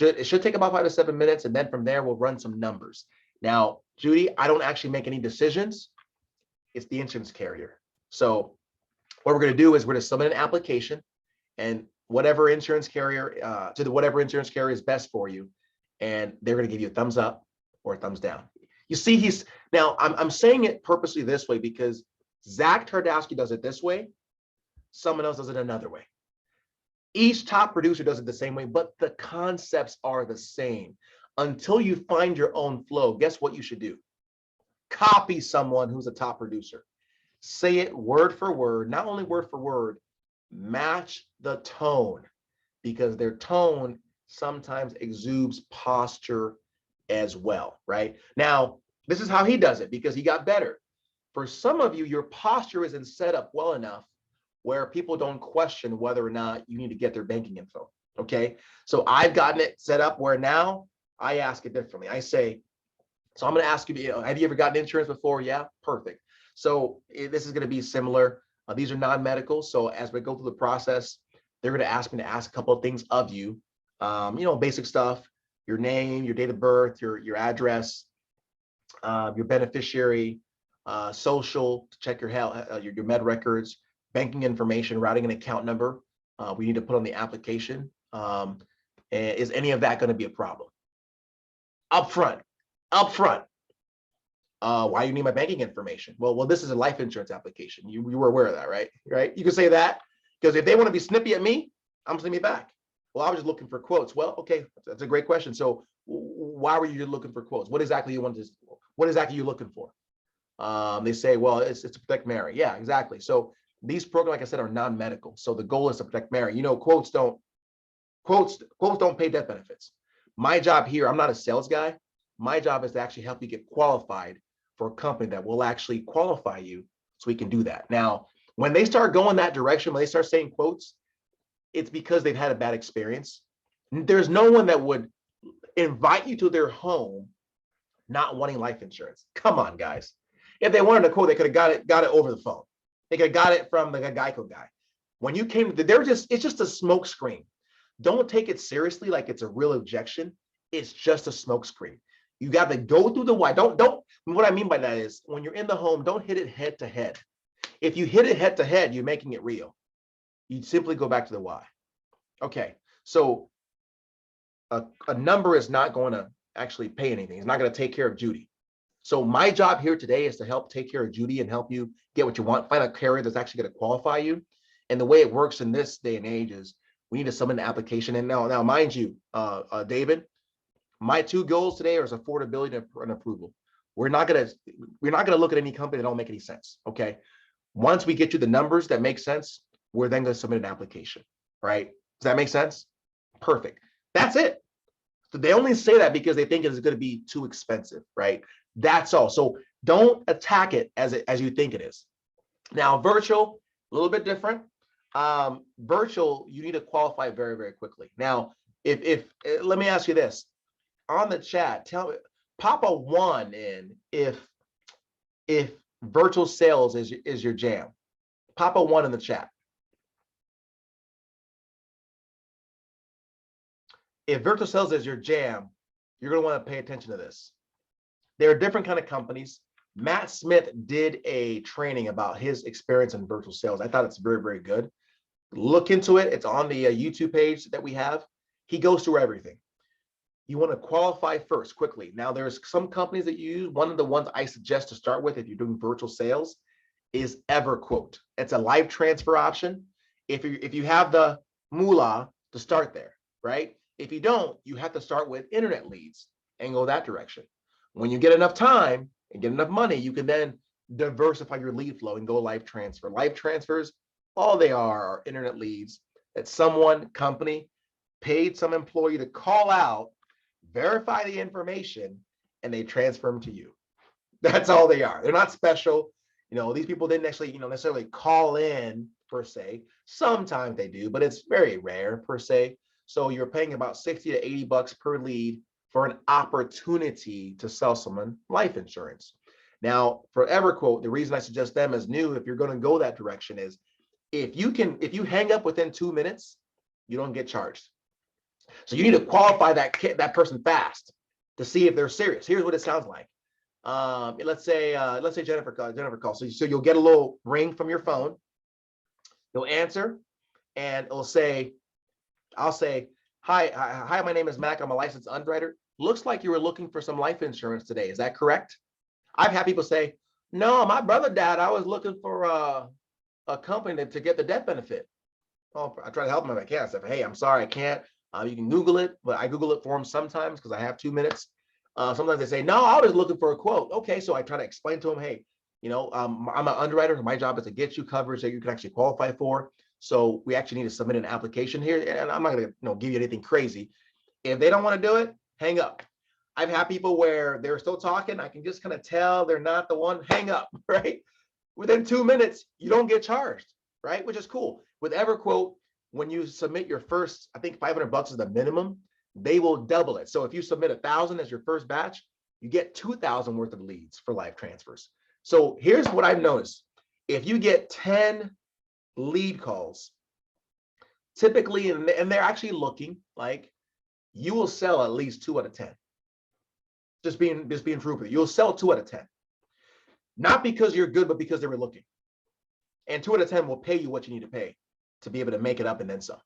It should take about 5 to 7 minutes. And then from there, we'll run some numbers. Now, Judy, I don't actually make any decisions. It's the insurance carrier. So what we're going to do is we're going to submit an application, and whatever insurance carrier whatever insurance carrier is best for you. And they're going to give you a thumbs up or a thumbs down. You see, I'm saying it purposely this way because Zach Tardowski does it this way. Someone else does it another way. Each top producer does it the same way, but the concepts are the same. Until you find your own flow, guess what you should do? Copy someone who's a top producer. Say it word for word, not only word for word, match the tone, because their tone sometimes exudes posture as well, right? Now, this is how he does it because he got better. For some of you, your posture isn't set up well enough where people don't question whether or not you need to get their banking info, okay? So I've gotten it set up where now I ask it differently. I say, so I'm going to ask you, have you ever gotten insurance before? Yeah, perfect. So this is going to be similar. These are non-medical. So as we go through the process, they're going to ask me to ask a couple of things of you, basic stuff, your name, your date of birth, your address, your beneficiary, social, to check your health, your med records, banking information, routing and account number. We need to put on the application. Is any of that going to be a problem? Up front. Why you need my banking information? Well, this is a life insurance application. You were aware of that, right? Right? You can say that because if they want to be snippy at me, I'm sending me back. Well, I was just looking for quotes. Well, okay, that's a great question. So why were you looking for quotes? What exactly you wanted? What exactly are you looking for? They say, well, it's to protect Mary. Yeah, exactly. So these programs, like I said, are non-medical. So the goal is to protect Mary. Quotes don't pay death benefits. My job here, I'm not a sales guy. My job is to actually help you get qualified for a company that will actually qualify you so we can do that. Now, when they start going that direction, when they start saying quotes, it's because they've had a bad experience. There's no one that would invite you to their home not wanting life insurance. Come on, guys. If they wanted a quote, they could have got it over the phone. They could have got it from the Geico guy. When you came, it's just a smoke screen. Don't take it seriously like it's a real objection. It's just a smoke screen. You got to go through the why. What I mean by that is when you're in the home, don't hit it head to head. If you hit it head to head, you're making it real. You simply go back to the why. Okay, so a number is not going to actually pay anything. It's not going to take care of Judy. So my job here today is to help take care of Judy and help you get what you want. Find a carrier that's actually going to qualify you. And the way it works in this day and age is we need to submit an application. And now, mind you, David, my two goals today are affordability and approval. We're not gonna look at any company that don't make any sense. Okay. Once we get you the numbers that make sense, we're then going to submit an application. Right? Does that make sense? Perfect. That's it. So they only say that because they think it's going to be too expensive. Right? That's all. So don't attack it as you think it is. Now, virtual, a little bit different. Virtual, you need to qualify very, very quickly. Now, if let me ask you this. On the chat, tell me, pop a 1 in if virtual sales is your jam. Pop a 1 in the chat. If virtual sales is your jam, you're going to want to pay attention to this. There are different kind of companies. Matt Smith did a training about his experience in virtual sales. I thought it's very, very good. Look into it. It's on the YouTube page that we have. He goes through everything. You want to qualify first quickly. Now, there's some companies that you use. One of the ones I suggest to start with if you're doing virtual sales is EverQuote. It's a live transfer option. If you have the moolah to start there, right? If you don't, you have to start with internet leads and go that direction. When you get enough time and get enough money, you can then diversify your lead flow and go live transfer. Live transfers, all they are internet leads that company paid some employee to call out, verify the information, and they transfer them to you. That's all they are. They're not special. These people didn't actually, necessarily call in per se. Sometimes they do, but it's very rare per se. So you're paying about 60 to 80 bucks per lead for an opportunity to sell someone life insurance. Now, for EverQuote, the reason I suggest them as new, if you're going to go that direction, is if you hang up within 2 minutes, you don't get charged. So you need to qualify that person fast to see if they're serious. Here's what it sounds like. Let's say Jennifer calls. So you'll get a little ring from your phone. You'll answer, and I'll say, hi, my name is Mac. I'm a licensed underwriter. Looks like you were looking for some life insurance today. Is that correct? I've had people say, no, my brother died. I was looking for a company to get the death benefit. Oh, I try to help them if I can. I said, hey, I'm sorry, I can't. You can Google it, but I Google it for them sometimes because I have 2 minutes. Sometimes they say, no, I was looking for a quote. Okay, so I try to explain to them, hey, I'm an underwriter. My job is to get you coverage that you can actually qualify for. So we actually need to submit an application here. And I'm not going to give you anything crazy. If they don't want to do it, hang up. I've had people where they're still talking. I can just kind of tell they're not the one. Hang up, right? Within 2 minutes, you don't get charged, right? Which is cool. With EverQuote, when you submit your first, I think 500 bucks is the minimum, they will double it. So if you submit 1,000 as your first batch, you get 2,000 worth of leads for live transfers. So here's what I've noticed. If you get 10 lead calls, typically, and they're actually looking, like, you will sell at least 2 out of 10. Just being true with you. You'll sell 2 out of 10. Not because you're good, but because they were looking. And 2 out of 10 will pay you what you need to pay to be able to make it up and then some.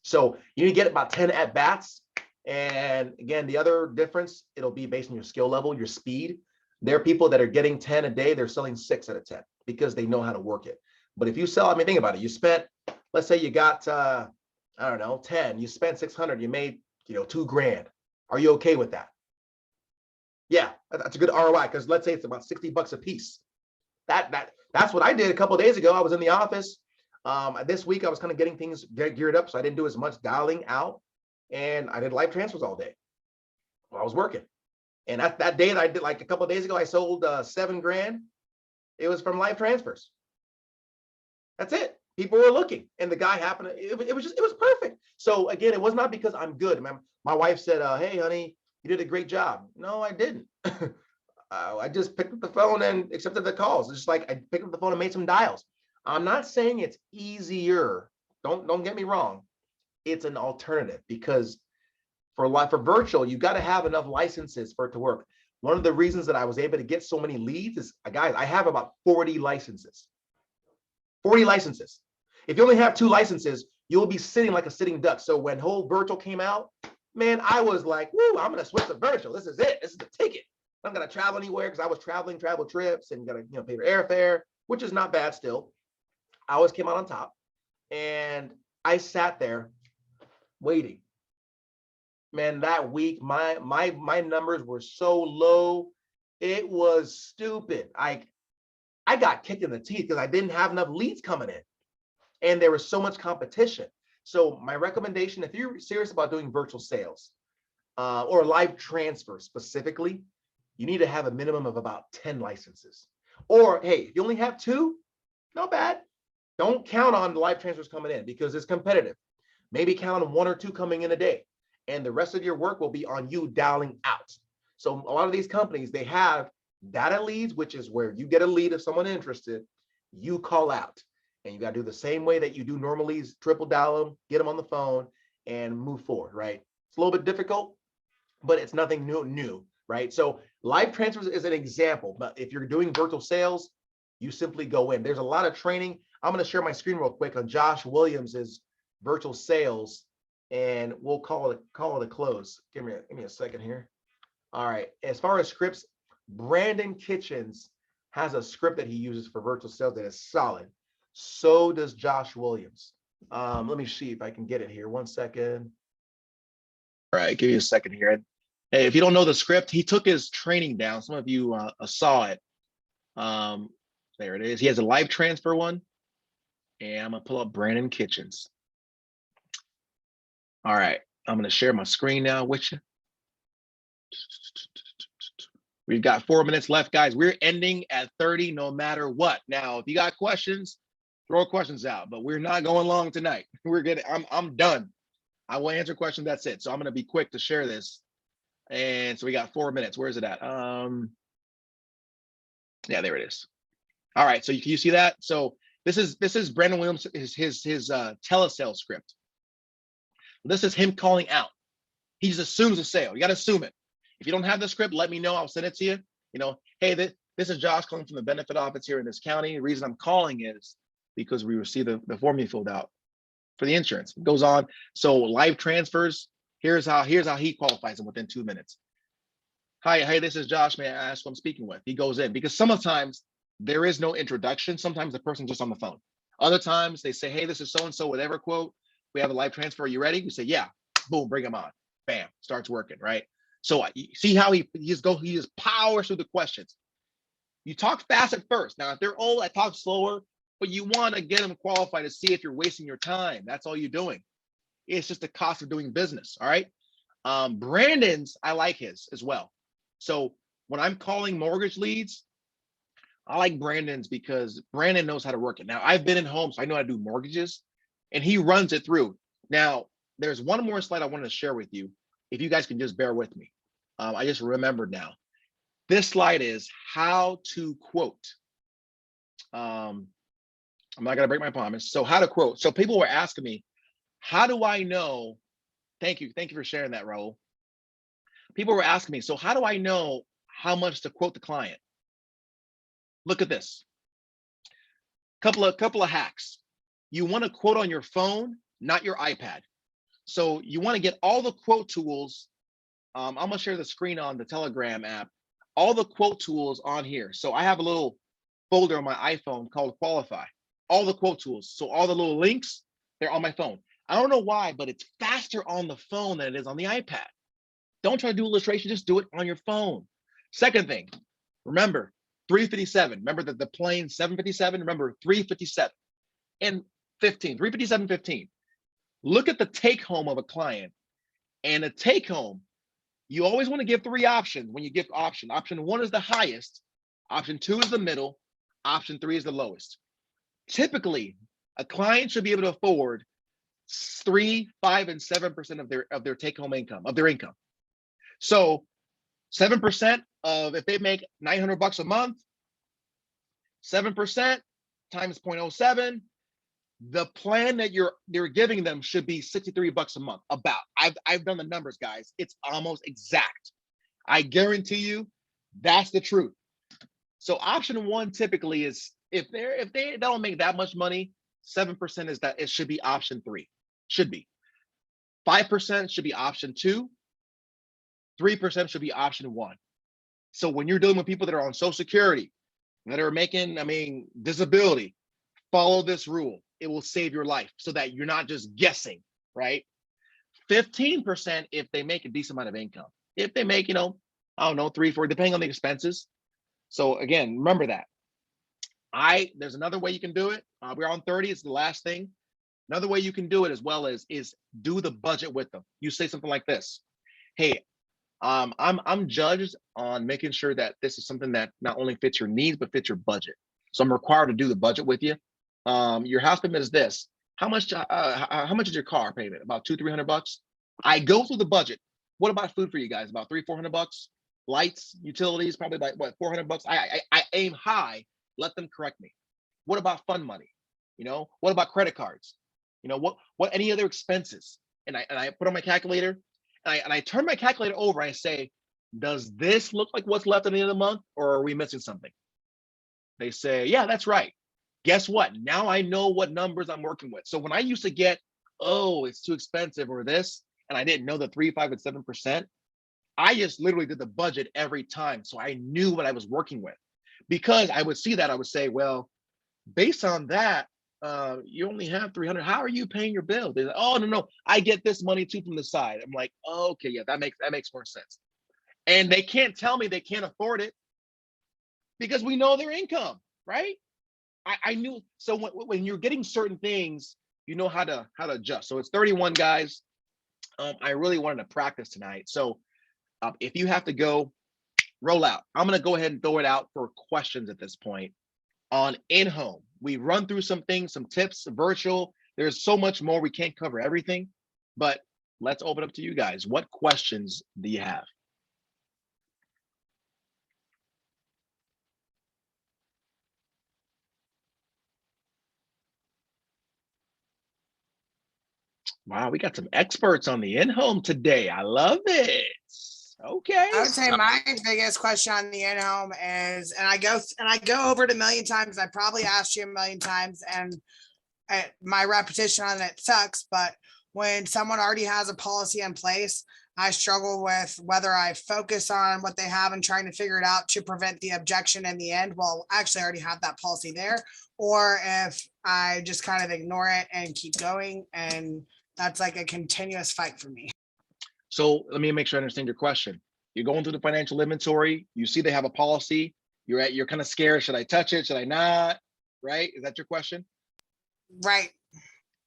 So you need to get about 10 at bats. And again, the other difference, it'll be based on your skill level, your speed. There are people that are getting 10 a day. They're selling 6 out of 10 because they know how to work it. But if you sell, think about it. You spent, let's say you got, 10, you spent 600, you made, $2,000. Are you okay with that? Yeah, that's a good ROI, because let's say it's about 60 bucks a piece. That's what I did a couple of days ago. I was in the office. This week I was kind of getting things geared up, so I didn't do as much dialing out, and I did live transfers all day while I was working. And that day that I did, like a couple of days ago, I sold $7,000. It was from live transfers. That's it. People were looking, and the guy happened. It was perfect. So again, it was not because I'm good. My wife said, "Hey, honey, you did a great job." No, I didn't. I just picked up the phone and accepted the calls. It's just like I picked up the phone and made some dials. I'm not saying it's easier. Don't get me wrong. It's an alternative, because for virtual, you got to have enough licenses for it to work. One of the reasons that I was able to get so many leads is, guys, I have about 40 licenses. 40 licenses. If you only have 2 licenses, you'll be sitting like a sitting duck. So when whole virtual came out, man, I was like, woo, I'm going to switch to virtual. This is it. This is the ticket. I'm going to travel anywhere, because I was traveling travel trips and got to pay for airfare, which is not bad still. I always came out on top, and I sat there waiting. Man, that week, my numbers were so low. It was stupid. I got kicked in the teeth because I didn't have enough leads coming in, and there was so much competition. So my recommendation, if you're serious about doing virtual sales or live transfer specifically, you need to have a minimum of about 10 licenses. Or hey, if you only have 2, not bad. Don't count on the live transfers coming in, because it's competitive. Maybe count on 1 or 2 coming in a day, and the rest of your work will be on you dialing out. So a lot of these companies, they have data leads, which is where you get a lead of someone interested, you call out, and you got to do the same way that you do normal leads, triple dial them, get them on the phone, and move forward, right? It's a little bit difficult, but it's nothing new, right? So Live transfers is an example, but if you're doing virtual sales, you simply go in. There's a lot of training. I'm going to share my screen real quick on Josh Williams's virtual sales, and we'll call it a close. Give me a second here. All right. As far as scripts, Brandon Kitchens has a script that he uses for virtual sales that is solid. So does Josh Williams. Let me see if I can get it here. 1 second. All right, give you a second here. And hey, if you don't know the script, he took his training down. Some of you saw it. There it is. He has a live transfer one. And I'm gonna pull up Brandon Kitchens. All right, I'm gonna share my screen now with you. We've got 4 minutes left, guys. We're ending at 30 no matter what. Now, if you got questions, throw questions out, but we're not going long tonight. We're getting, I'm done. I will answer questions, that's it. So I'm gonna be quick to share this. And so we got 4 minutes. Where is it at? Yeah, there it is. All right, so you see that? So this is Brandon Williams, his telesales script. This is him calling out. He just assumes a sale. You got to assume it. If you don't have the script, let me know. I'll send it to you. You know, hey, this is Josh calling from the benefit office here in this county. The reason I'm calling is because we received the form you filled out for the insurance. It goes on. So live transfers. Here's how he qualifies them within 2 minutes. Hi, hey, this is Josh. May I ask who I'm speaking with? He goes in because sometimes there is no introduction. Sometimes the person's just on the phone. Other times they say, hey, this is so-and-so, whatever quote. We have a live transfer. Are you ready? You say, yeah. Boom, bring him on. Bam, starts working, right? So you see how he just powers through the questions. You talk fast at first. Now, if they're old, I talk slower, but you want to get them qualified to see if you're wasting your time. That's all you're doing. It's just the cost of doing business, all right? Brandon's, I like his as well. So when I'm calling mortgage leads, I like Brandon's because Brandon knows how to work it. Now, I've been in homes, so I know how to do mortgages, and he runs it through. Now, there's one more slide I wanted to share with you. If you guys can just bear with me. I just remembered now. This slide is how to quote. I'm not gonna break my promise. So how to quote. So people were asking me, how do I know? Thank you for sharing that, Raul. People were asking me, so how do I know how much to quote the client? Look at this. Couple of hacks. You want to quote on your phone, not your iPad. So you want to get all the quote tools. I'm gonna share the screen on the Telegram app. All the quote tools on here. So I have a little folder on my iPhone called Qualify. All the quote tools. So all the little links, they're on my phone. I don't know why, but it's faster on the phone than it is on the iPad. Don't try to do illustration, just do it on your phone. Second thing, remember 357. Remember the plane 757? Remember 357 and 15, 357, 15. Look at the take home of a client. And a take home, you always want to give 3 options when you give option. Option 1 is the highest, option 2 is the middle, option 3 is the lowest. Typically, a client should be able to afford 3, 5, and 7% of their take-home income, of their income. So 7% of, if they make $900 a month, 7% times 0.07, the plan that you're giving them should be $63 a month. About. I've done the numbers, guys. It's almost exact. I guarantee you, that's the truth. So option 1 typically is if they don't make that much money, 7% is that it should be option 3. Should be. 5% should be option 2. 3% should be option 1. So when you're dealing with people that are on Social Security, that are making, disability, follow this rule. It will save your life so that you're not just guessing, right? 15% if they make a decent amount of income. If they make, I don't know, 3, 4, depending on the expenses. So again, remember that. There's another way you can do it. We're on 30, it's the last thing. Another way you can do it as well is do the budget with them. You say something like this. Hey, I'm judged on making sure that this is something that not only fits your needs, but fits your budget. So I'm required to do the budget with you. Your house payment is this. How much is your car payment? About $200-300. I go through the budget. What about food for you guys? About $300-400. Lights, utilities, probably like what, $400. I aim high. Let them correct me. What about fund money? What about credit cards? What any other expenses? And I put on my calculator and I turn my calculator over. I say, does this look like what's left at the end of the month, or are we missing something? They say, yeah, that's right. Guess what? Now I know what numbers I'm working with. So when I used to get, oh, it's too expensive or this, and I didn't know the 3, 5, and 7%, I just literally did the budget every time. So I knew what I was working with. Because I would see that, I would say, well, based on that, you only have 300. How are you paying your bill? They're like, oh, no, I get this money too from the side. I'm like, oh, okay, yeah, that makes more sense. And they can't tell me they can't afford it because we know their income, right? I knew. So when you're getting certain things, you know how to adjust. So it's 31 guys. I really wanted to practice tonight. So if you have to go, roll out. I'm going to go ahead and throw it out for questions at this point on in-home. We run through some things, some tips, virtual. There's so much more. We can't cover everything, but let's open up to you guys. What questions do you have? Wow, we got some experts on the in-home today. I love it. Okay. I would say my biggest question on the in-home is, and I go over it a million times. I probably asked you a million times, and my repetition on it sucks. But when someone already has a policy in place, I struggle with whether I focus on what they have and trying to figure it out to prevent the objection in the end. Well, actually, I already have that policy there, or if I just kind of ignore it and keep going, and that's like a continuous fight for me. So let me make sure I understand your question. You're going through the financial inventory. You see they have a policy. You're kind of scared. Should I touch it? Should I not? Right? Is that your question? Right.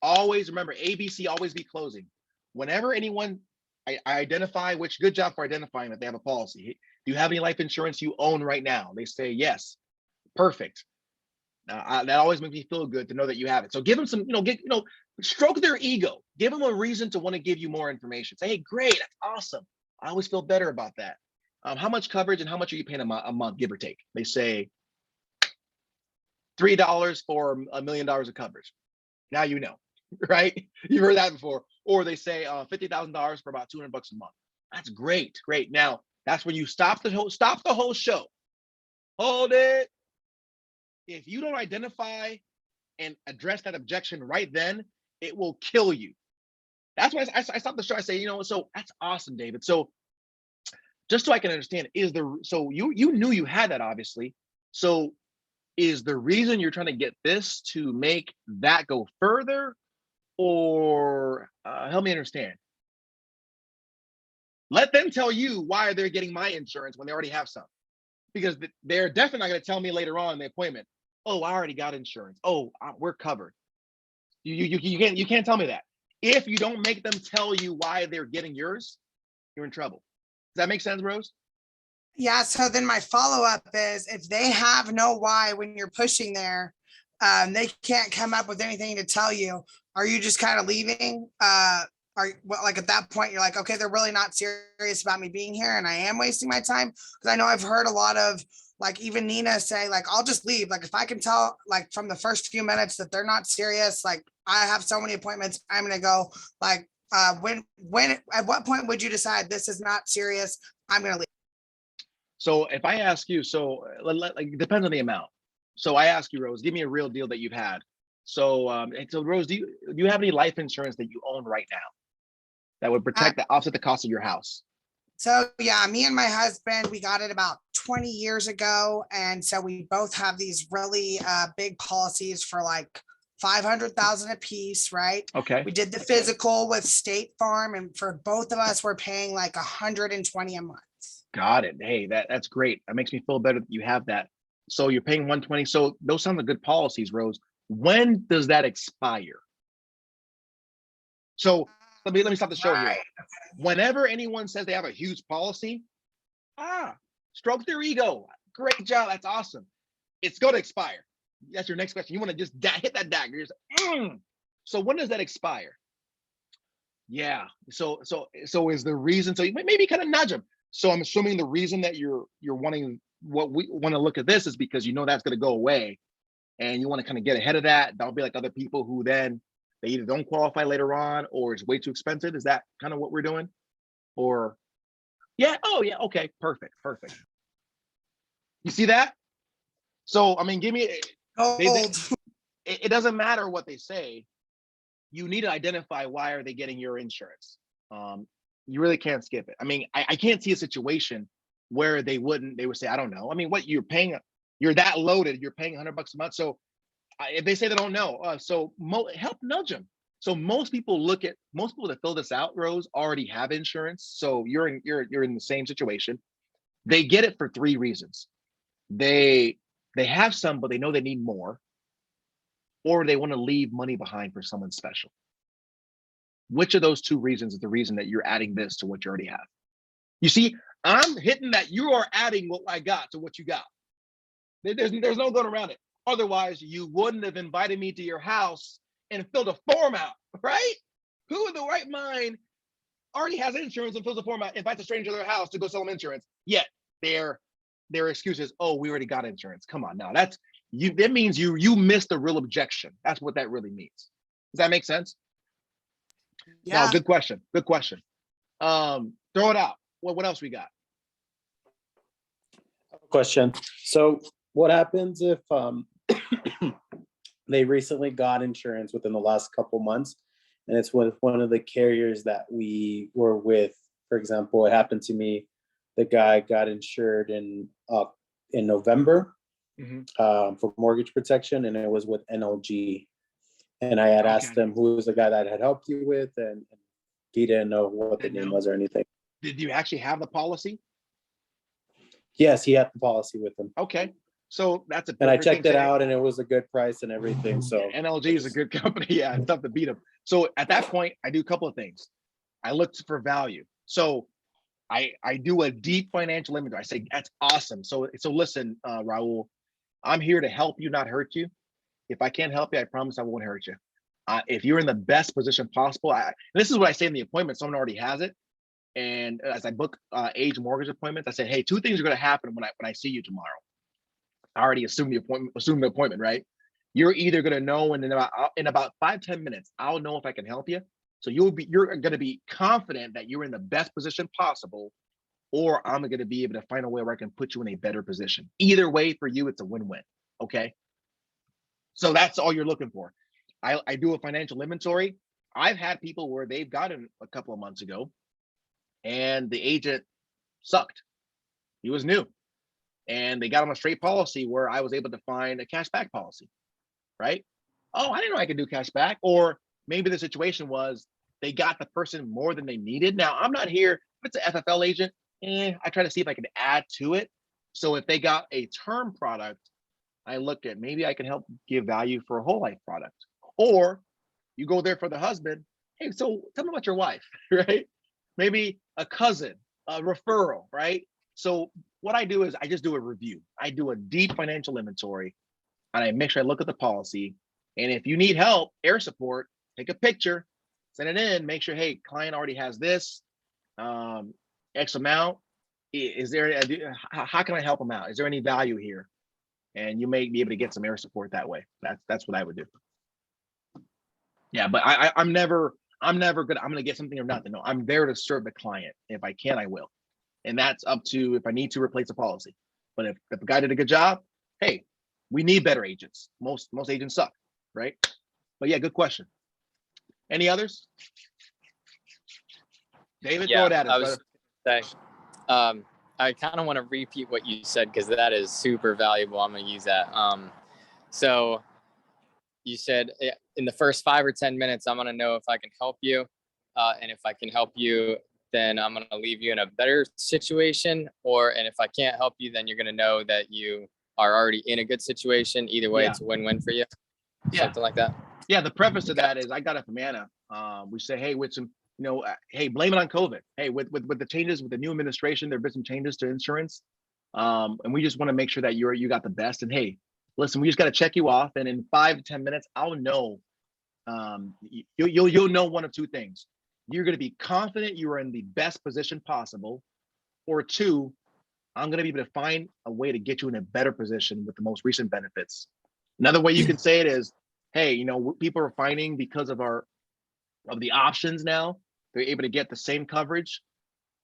Always remember, ABC, always be closing. Whenever anyone, I identify, which good job for identifying that they have a policy. Do you have any life insurance you own right now? They say yes. Perfect. That always makes me feel good to know that you have it. So give them some, stroke their ego. Give them a reason to want to give you more information. Say, hey, great, that's awesome. I always feel better about that. How much coverage and how much are you paying a month, give or take? They say $3 for $1 million of coverage. Now you know, right? You've heard that before. Or they say $50,000 for about $200 a month. That's great, great. Now that's when you stop the whole show. Hold it. If you don't identify and address that objection right then, it will kill you. That's why I stopped the show. I say, so that's awesome, David. So just so I can understand, so you knew you had that, obviously. So is the reason you're trying to get this to make that go further, or help me understand? Let them tell you why they're getting my insurance when they already have some, because they're definitely not going to tell me later on in the appointment, oh, I already got insurance. Oh, we're covered. You can't tell me that. If you don't make them tell you why they're getting yours, you're in trouble. Does that make sense, Rose? Yeah. So then my follow-up is, if they have no why when you're pushing there, they can't come up with anything to tell you, are you just kind of leaving? Like at that point, you're like, okay, they're really not serious about me being here, and I am wasting my time. Because I know I've heard a lot of, like, even Nina say, like, I'll just leave. Like, if I can tell, like, from the first few minutes that they're not serious, like, I have so many appointments, I'm gonna go. Like, at what point would you decide this is not serious? I'm gonna leave. So if I ask you, like, it depends on the amount. So I ask you, Rose, give me a real deal that you've had. So, so Rose, do you have any life insurance that you own right now that would offset the cost of your house? So yeah, me and my husband, we got it about 20 years ago. And so we both have these really big policies for like 500,000 a piece, right? Okay. We did the physical with State Farm, and for both of us, we're paying like 120 a month. Got it. Hey, that's great. That makes me feel better that you have that. So you're paying 120. So those sound like good policies, Rose. When does that expire? So let me stop the show here. Whenever anyone says they have a huge policy, stroke their ego. Great job. That's awesome. It's going to expire. That's your next question. You want to just hit that dagger. You're just, So when does that expire? Yeah. So is the reason? So you maybe kind of nudge them. So I'm assuming the reason that you're wanting, what we want to look at this, is because you know that's going to go away, and you want to kind of get ahead of that. Don't be like other people who then they either don't qualify later on, or it's way too expensive. Is that kind of what we're doing? Or Yeah. Oh, yeah. Okay. Perfect. Perfect. You see that? So, I mean, give me, Gold. it doesn't matter what they say. You need to identify why are they getting your insurance. You really can't skip it. I mean, I can't see a situation where they would say, I don't know. I mean, what you're paying, you're that loaded, you're paying $100 a month. So if they say they don't know, help nudge them. So most people that fill this out, Rose, already have insurance. So you're in the same situation. They get it for 3 reasons. They have some, but they know they need more, or they want to leave money behind for someone special. Which of those 2 reasons is the reason that you're adding this to what you already have? You see, I'm hitting that you are adding what I got to what you got. There's no going around it. Otherwise, you wouldn't have invited me to your house and filled a form out, right? Who in the right mind already has insurance and fills a form out, invites a stranger to their house to go sell them insurance? Yet their excuse is, oh, we already got insurance. Come on now. That means you missed the real objection. That's what that really means. Does that make sense? Yeah. No, good question. Good question. Throw it out. What else we got? Question. So what happens if they recently got insurance within the last couple months, and it's with one of the carriers that we were with? For example, it happened to me. The guy got insured in November for mortgage protection, and it was with NLG. And I had asked him who was the guy that had helped you with, and he didn't know what the name was or anything. Did you actually have the policy? Yes, he had the policy with him. Okay, so that's a. And I checked it out, and it was a good price and everything. So NLG is a good company. Yeah, it's tough to beat them. So at that point, I do a couple of things. I look for value. So I do a deep financial inventory. I say that's awesome. So listen, Raul, I'm here to help you, not hurt you. If I can't help you, I promise I won't hurt you. If you're in the best position possible, this is what I say in the appointment. Someone already has it. And as I book age mortgage appointments, I say, hey, 2 things are going to happen when I see you tomorrow. I already assume the appointment, right? You're either going to know in about 5-10 minutes, I'll know if I can help you. So you're going to be confident that you're in the best position possible, or I'm going to be able to find a way where I can put you in a better position. Either way, for you, it's a win-win. Okay. So that's all you're looking for. I do a financial inventory. I've had people where they've gotten a couple of months ago, and the agent sucked. He was new, and they got on a straight policy where I was able to find a cashback policy, right? Oh, I didn't know I could do cashback. Or maybe the situation was they got the person more than they needed. Now, I'm not here, if it's an FFL agent, I try to see if I can add to it. So if they got a term product, I look at maybe I can help give value for a whole life product. Or you go there for the husband. Hey, so tell me about your wife, right? Maybe a cousin, a referral, right? So what I do is I just do a review. I do a deep financial inventory, and I make sure I look at the policy. And if you need help, air support, take a picture, send it in, make sure, hey, client already has this, X amount. Is there, how can I help them out? Is there any value here? And you may be able to get some air support that way. That's what I would do. Yeah, but I'm never gonna get something or nothing. No, I'm there to serve the client. If I can, I will. And that's up to if I need to replace a policy. But if a guy did a good job, hey, we need better agents. Most agents suck, right? But yeah, good question. Any others? David, throw it at us, I was brother. say, I kind of want to repeat what you said because that is super valuable. I'm going to use that. So you said in the first 5 or 10 minutes, I'm going to know if I can help you. And if I can help you, then I'm going to leave you in a better situation. And if I can't help you, then you're going to know that you are already in a good situation. Either way, it's a win-win for you. Something like that. Yeah, the preface to that is I got it from Anna. We say, hey, with some, hey, blame it on COVID. Hey, with the changes, with the new administration, there have been some changes to insurance. And we just want to make sure that you got the best. And hey, listen, we just got to check you off. And in 5 to 10 minutes, I'll know, you'll know one of 2 things. You're going to be confident you are in the best position possible, or 2, I'm going to be able to find a way to get you in a better position with the most recent benefits. Another way you can say it is, hey, people are finding because of the options now, they're able to get the same coverage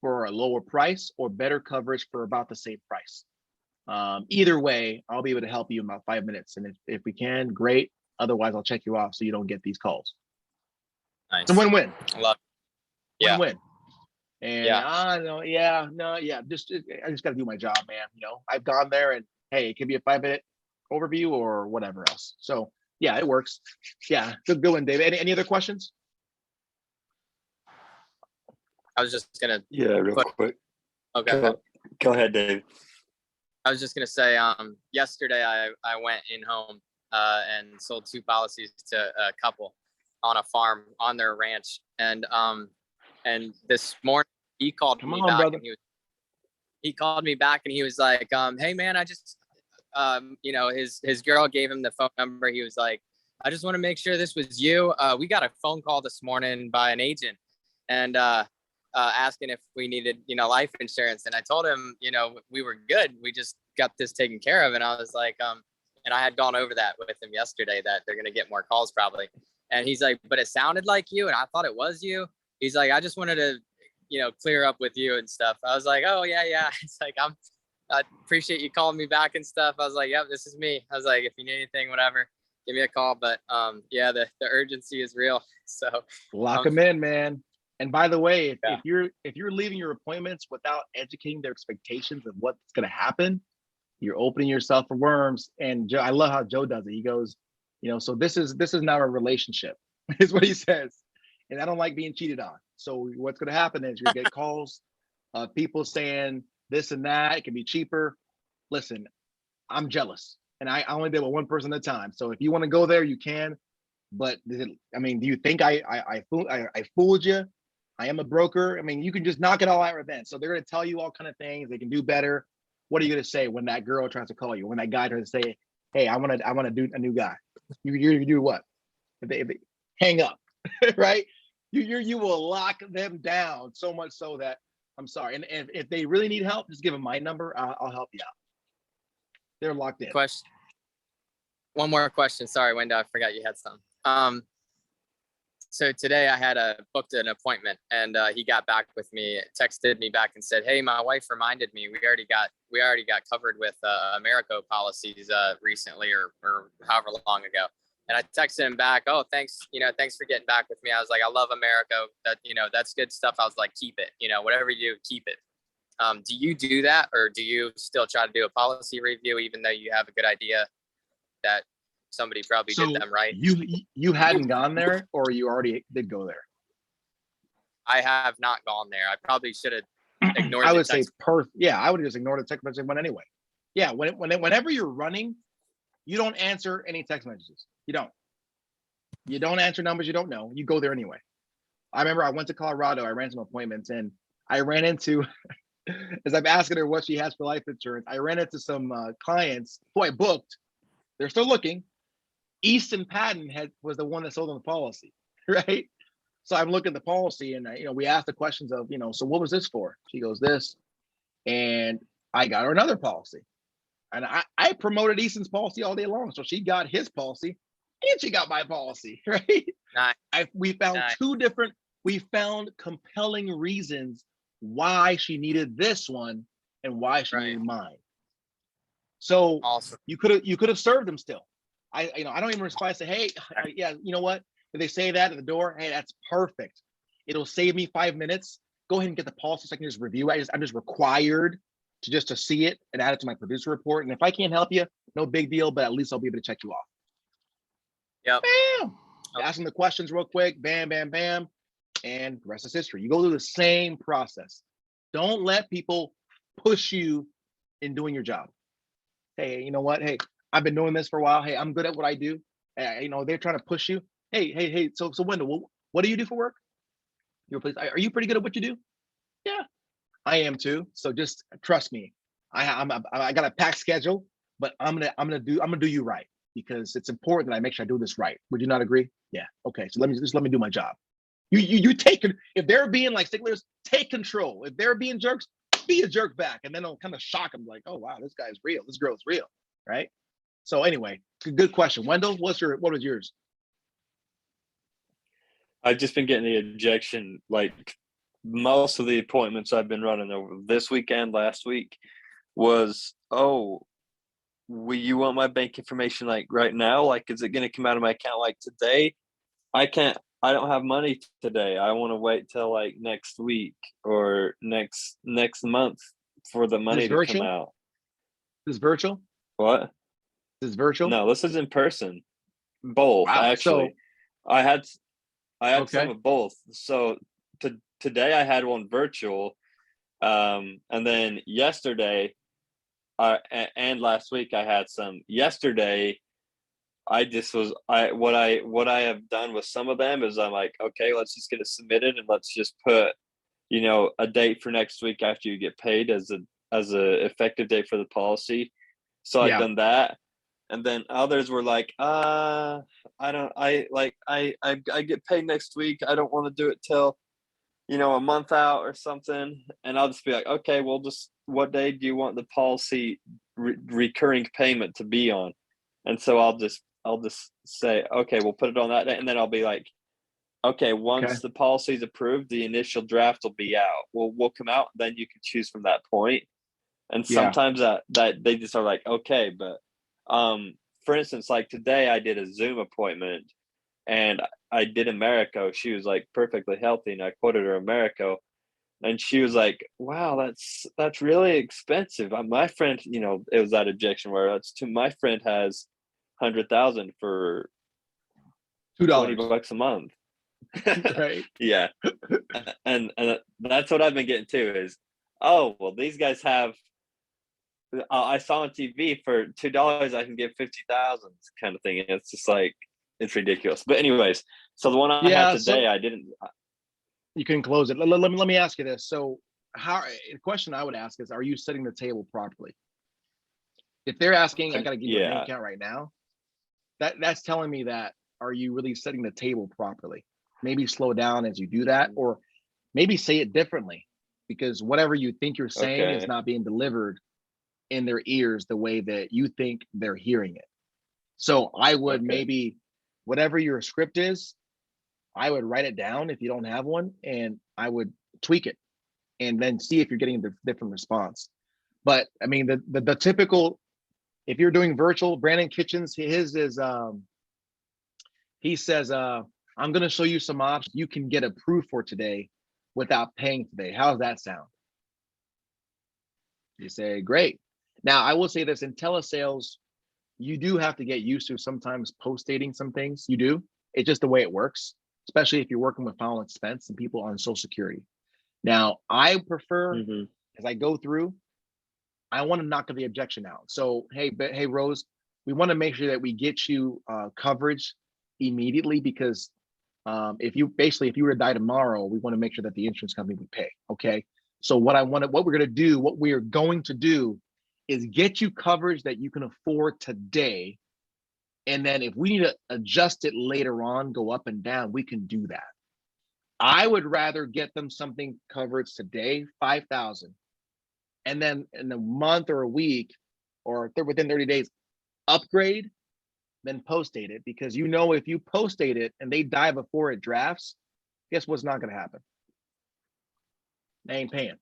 for a lower price or better coverage for about the same price. Either way, I'll be able to help you in about 5 minutes. And if we can, great. Otherwise, I'll check you off so you don't get these calls. Nice. It's a win-win. I love it. Yeah. Win-win. And Yeah. I just got to do my job, man. You know, I've gone there and hey, it could be a 5-minute overview or whatever else. So yeah, it works. Yeah, good one, David. Any other questions? I was just gonna. Yeah, real quick. Okay. Go ahead, Dave. I was just gonna say, yesterday I went in home and sold 2 policies to a couple on a farm on their ranch, and this morning he called Come me on, back brother. and he called me back and he was like, hey man, I just you know, his girl gave him the phone number. He was like, I just want to make sure this was you. We got a phone call this morning by an agent and asking if we needed, you know, life insurance. And I told him, you know, we were good. We just got this taken care of. And I was like, and I had gone over that with him yesterday that they're going to get more calls probably. And he's like, but it sounded like you. And I thought it was you. He's like, I just wanted to, you know, clear up with you and stuff. I was like, oh yeah. It's like, I appreciate you calling me back and stuff. I was like, yep, this is me. I was like, if you need anything, whatever, give me a call. But yeah, the urgency is real. So Lock them in, man. And by the way, Yeah. if you're leaving your appointments without educating their expectations of what's going to happen, you're opening yourself for worms. And Joe, I love how Joe does it. He goes, you know, so this is not a relationship, is what he says. And I don't like being cheated on. So what's going to happen is you get calls, people saying this and that. It can be cheaper. Listen, I'm jealous, and I only deal with one person at a time. So if you want to go there, you can. But I mean, do you think I fooled you? I am a broker. I mean, you can just knock it all out right then. So they're going to tell you all kind of things. They can do better. What are you going to say when that girl tries to call you? When that guy tries to say, "Hey, I want to do a new guy." You do what? If they hang up, right? You will lock them down so much so that I'm sorry. And if they really need help, just give them my number. I'll help you out. They're locked in. question. One more question. Sorry, Wendell, I forgot you had some. So today I had booked an appointment and he got back with me, texted me back and said, hey, my wife reminded me we already got covered with Americo policies recently or however long ago. And I texted him back, oh, thanks for getting back with me. I was like, I love Americo. That's good stuff. I was like, keep it, whatever you do, keep it. Do you do that, or do you still try to do a policy review even though you have a good idea that somebody probably did them right? You hadn't gone there, or you already did go there? I have not gone there. I probably should have ignored. I would say I would just ignore the text message one anyway. Yeah, whenever you're running, you don't answer any text messages. You don't answer numbers you don't know. You go there anyway. I remember I went to Colorado. I ran some appointments, and I ran into, as I'm asking her what she has for life insurance, I ran into some clients who I booked. They're still looking. Easton Patton was the one that sold them the policy, right? So I'm looking at the policy, and we asked the questions of, so what was this for? She goes, this, and I got her another policy, and I promoted Easton's policy all day long, so she got his policy, and she got my policy, right? Nice. We found compelling reasons why she needed this one and why she needed mine. So Awesome. you could have served them still. I don't even respond. I say, hey, yeah, you know what? If they say that at the door, hey, that's perfect. It'll save me 5 minutes. Go ahead and get the policy so I can just review it. I'm just required to see it and add it to my producer report. And if I can't help you, no big deal, but at least I'll be able to check you off. Yep. Bam. Ask them the questions real quick. Bam, bam, bam. And the rest is history. You go through the same process. Don't let people push you in doing your job. Hey, you know what? Hey, I've been doing this for a while. Hey, I'm good at what I do. They're trying to push you. Hey. So Wendell, what do you do for work? Are you pretty good at what you do? Yeah, I am too. So just trust me. I got a packed schedule, but I'm gonna do you right, because it's important that I make sure I do this right. Would you not agree? Yeah. Okay. So let me do my job. You take it. If they're being like sticklers, take control. If they're being jerks, be a jerk back, and then it'll kind of shock them, like, oh wow, this guy's real. This girl's real, right? So anyway, good question. Wendell, what was yours? I've just been getting the objection like most of the appointments I've been running over this weekend, last week, was, oh, you want my bank information like right now? Like, is it going to come out of my account like today? I don't have money today. I want to wait till like next week or next month for the money to come virtual? out. This is virtual? What? This is virtual? No, this is in person. Both, Wow. actually. I had some Okay. of both. So today I had one virtual, and then yesterday, and last week I had some. Yesterday, what I have done with some of them is I'm like, okay, let's just get it submitted and let's just put, a date for next week after you get paid as a effective date for the policy. So I've Yeah. done that. And then others were like, I get paid next week. I don't want to do it till, a month out or something. And I'll just be like, okay, well, just what day do you want the policy recurring payment to be on? And so I'll just say, okay, we'll put it on that day. And then I'll be like, okay, once the policy is approved, the initial draft will be out. We'll come out, then you can choose from that point. And sometimes that they just are like, okay, but for instance, like today I did a Zoom appointment and I did Americo. She was like perfectly healthy and I quoted her Americo. And she was like, wow, that's really expensive. My friend, it was that objection where my friend has 100,000 for $2 $20 a month. Right. Yeah. And that's what I've been getting to is, oh, well, these guys have, I saw on TV for $2 I can get 50,000 kind of thing. And it's just like, it's ridiculous. But anyways, so the one I had today, I didn't. You can close it. Let me ask you this. So the question I would ask is, are you setting the table properly? If they're asking, I got to give you a bank account right now. That's telling me that, are you really setting the table properly? Maybe slow down as you do that, or maybe say it differently, because whatever you think you're saying is not being delivered in their ears the way that you think they're hearing it. So I would maybe, whatever your script is, I would write it down if you don't have one, and I would tweak it and then see if you're getting the different response. But I mean, the typical, if you're doing virtual, Brandon Kitchens, his is, he says, I'm going to show you some options you can get approved for today without paying today. How's that sound? You say, great. Now, I will say this, in telesales, you do have to get used to sometimes post-dating some things. You do. It's just the way it works, especially if you're working with final expense and people on Social Security. Now, I prefer, as I go through, I want to knock the objection out. So, hey, Rose, we want to make sure that we get you coverage immediately, because if you were to die tomorrow, we want to make sure that the insurance company would pay. Okay. So what we're going to do is get you coverage that you can afford today. And then if we need to adjust it later on, go up and down, we can do that. I would rather get them something coverage today, 5,000, and then in a month or a week or within 30 days, upgrade, then post date it. Because if you post date it and they die before it drafts, guess what's not going to happen? They ain't paying.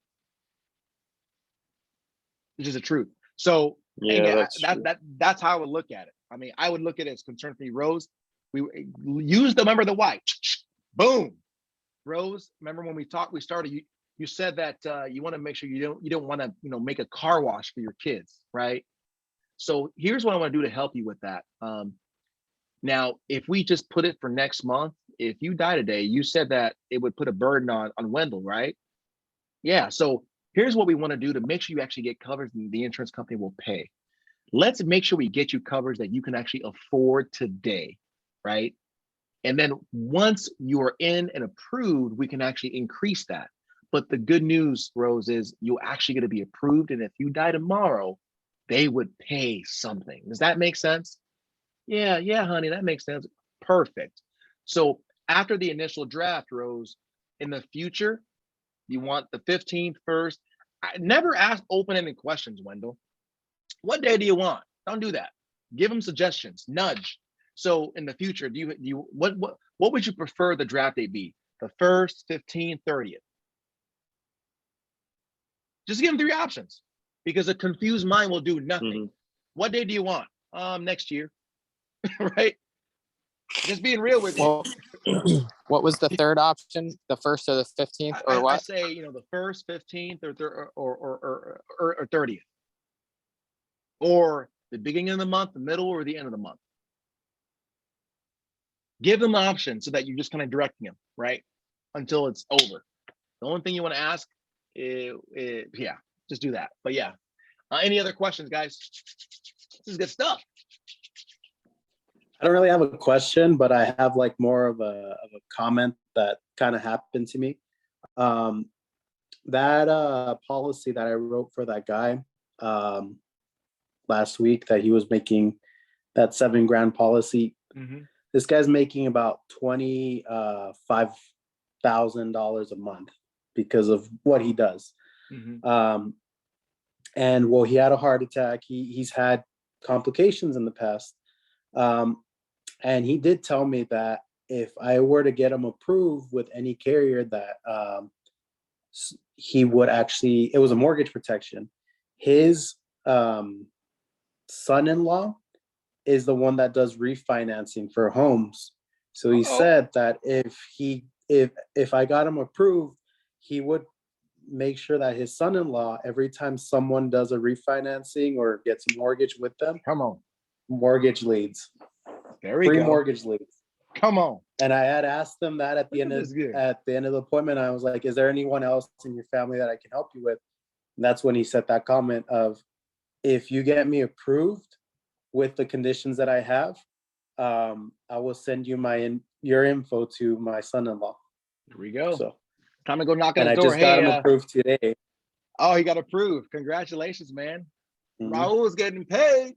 Which is the truth. So that's how I would look at it. I mean, I would look at it as concern for you, Rose. We use the why. Boom. Rose, remember when we started, you said that you want to make sure you don't want to, make a car wash for your kids, right? So here's what I want to do to help you with that. Now, if we just put it for next month, if you die today, you said that it would put a burden on Wendell, right? Yeah. So here's what we want to do to make sure you actually get coverage and the insurance company will pay. Let's make sure we get you coverage that you can actually afford today, right? And then once you are in and approved, we can actually increase that. But the good news, Rose, is you're actually going to be approved. And if you die tomorrow, they would pay something. Does that make sense? Yeah, honey, that makes sense. Perfect. So after the initial draft, Rose, in the future, you want the 15th first. I never ask open-ended questions, Wendell. What day do you want? Don't do that. Give them suggestions, nudge. So in the future, what would you prefer the draft date be? The 1st, 15th, 30th? Just give them 3 options, because a confused mind will do nothing. What day do you want? Next year, right? Just being real with you. Well, what was the third option? The 1st or the 15th or I what? say, the 1st, 15th, or 30th, or the beginning of the month, the middle, or the end of the month. Give them the option so that you're just kind of directing them, right? Until it's over. The only thing you want to ask yeah, just do that. But yeah, any other questions, guys? This is good stuff. I don't really have a question, but I have like more of a comment that kind of happened to me. That policy that I wrote for that guy last week, that he was making that $7,000 policy. This guy's making about $25,000 a month because of what he does. And well, he had a heart attack. He's had complications in the past. And he did tell me that if I were to get him approved with any carrier, that he would actually, it was a mortgage protection. His son-in-law is the one that does refinancing for homes. So he said that if I got him approved, he would make sure that his son-in-law, every time someone does a refinancing or gets a mortgage with them, mortgage leads. There we Free go. mortgage leads. Come on. And I had asked them that at the end of the appointment. I was like, is there anyone else in your family that I can help you with? And that's when he said that comment of, if you get me approved with the conditions that I have, I will send you your info to my son-in-law. Here we go. So time to go knock on and his I door. just got him approved today. Oh, he got approved. Congratulations, man. Raul's getting paid.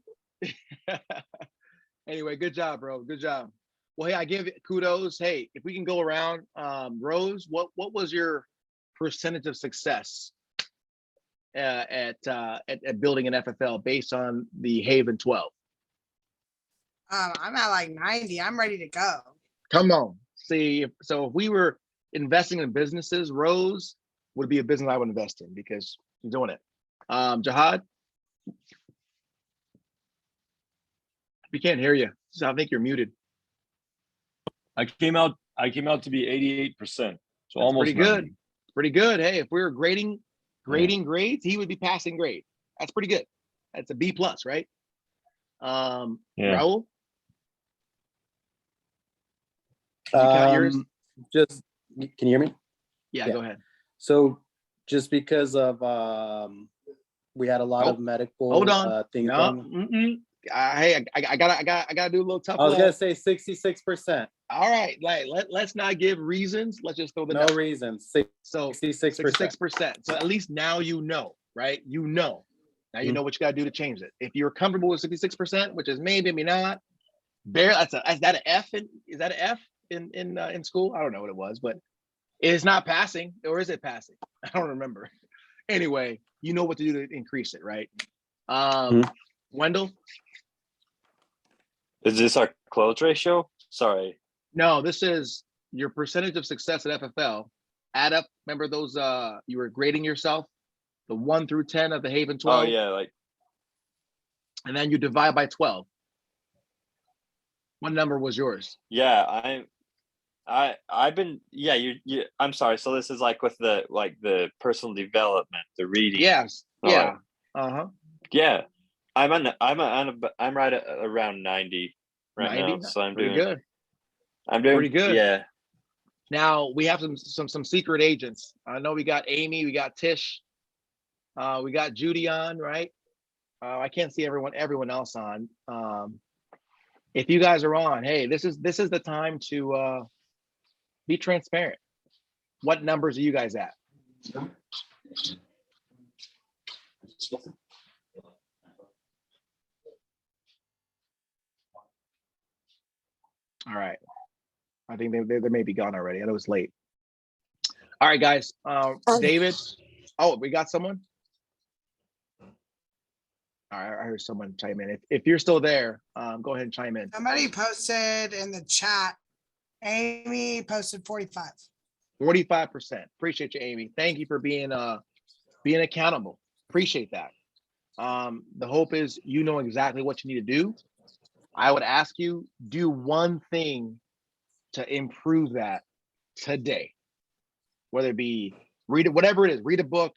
Anyway, good job, bro. Good job. Well, hey, I give kudos. Hey, if we can go around, Rose, what was your percentage of success at building an FFL based on the Haven 12? I'm at like 90. I'm ready to go. Come on. See, so if we were investing in businesses, Rose would be a business I would invest in because you're doing it. Jihad? We can't hear you. So I think you're muted. I came out to be 88%. So that's almost pretty good. 90. Pretty good. Hey, if we were grading grades, he would be passing grade. That's pretty good. That's a B plus, right? Raul? You count yours? Just, can you hear me? Yeah, go ahead. So just because of we had a lot of medical things going. Hey, I gotta do a little tough. I was gonna say 66%. All right, like let's not give reasons. Let's just throw the no reasons. 66%. So at least now you know, right? You know. Now you know what you gotta do to change it. If you're comfortable with 66%, which is maybe not, is that an F? Is that an F in school? I don't know what it was, but it's not passing, or is it passing? I don't remember. Anyway, you know what to do to increase it, right? Wendell? Is this our close ratio? Sorry. No, this is your percentage of success at FFL. Add up, remember those, you were grading yourself, the 1 through 10 of the Haven 12? Oh, yeah, and then you divide by 12. What number was yours? Yeah, I've been, I'm sorry. So this is like with the personal development, the reading. Yes. Yeah. Yeah. I'm right at around 90 right 90? Now. So I'm doing good. I'm doing pretty good. Yeah. Now we have some secret agents. I know we got Amy, we got Tish, we got Judy on, right? I can't see everyone else on. If you guys are on, hey, this is the time to be transparent. What numbers are you guys at? All right. I think they may be gone already. I know it's late. All right, guys. David. Oh, we got someone? All right, I heard someone chime in. If you're still there, go ahead and chime in. Somebody posted in the chat. Amy posted 45. 45%. Appreciate you, Amy. Thank you for being being accountable. Appreciate that. The hope is you know exactly what you need to do. I would ask you, do one thing to improve that today, whether it be read it, whatever it is, read a book,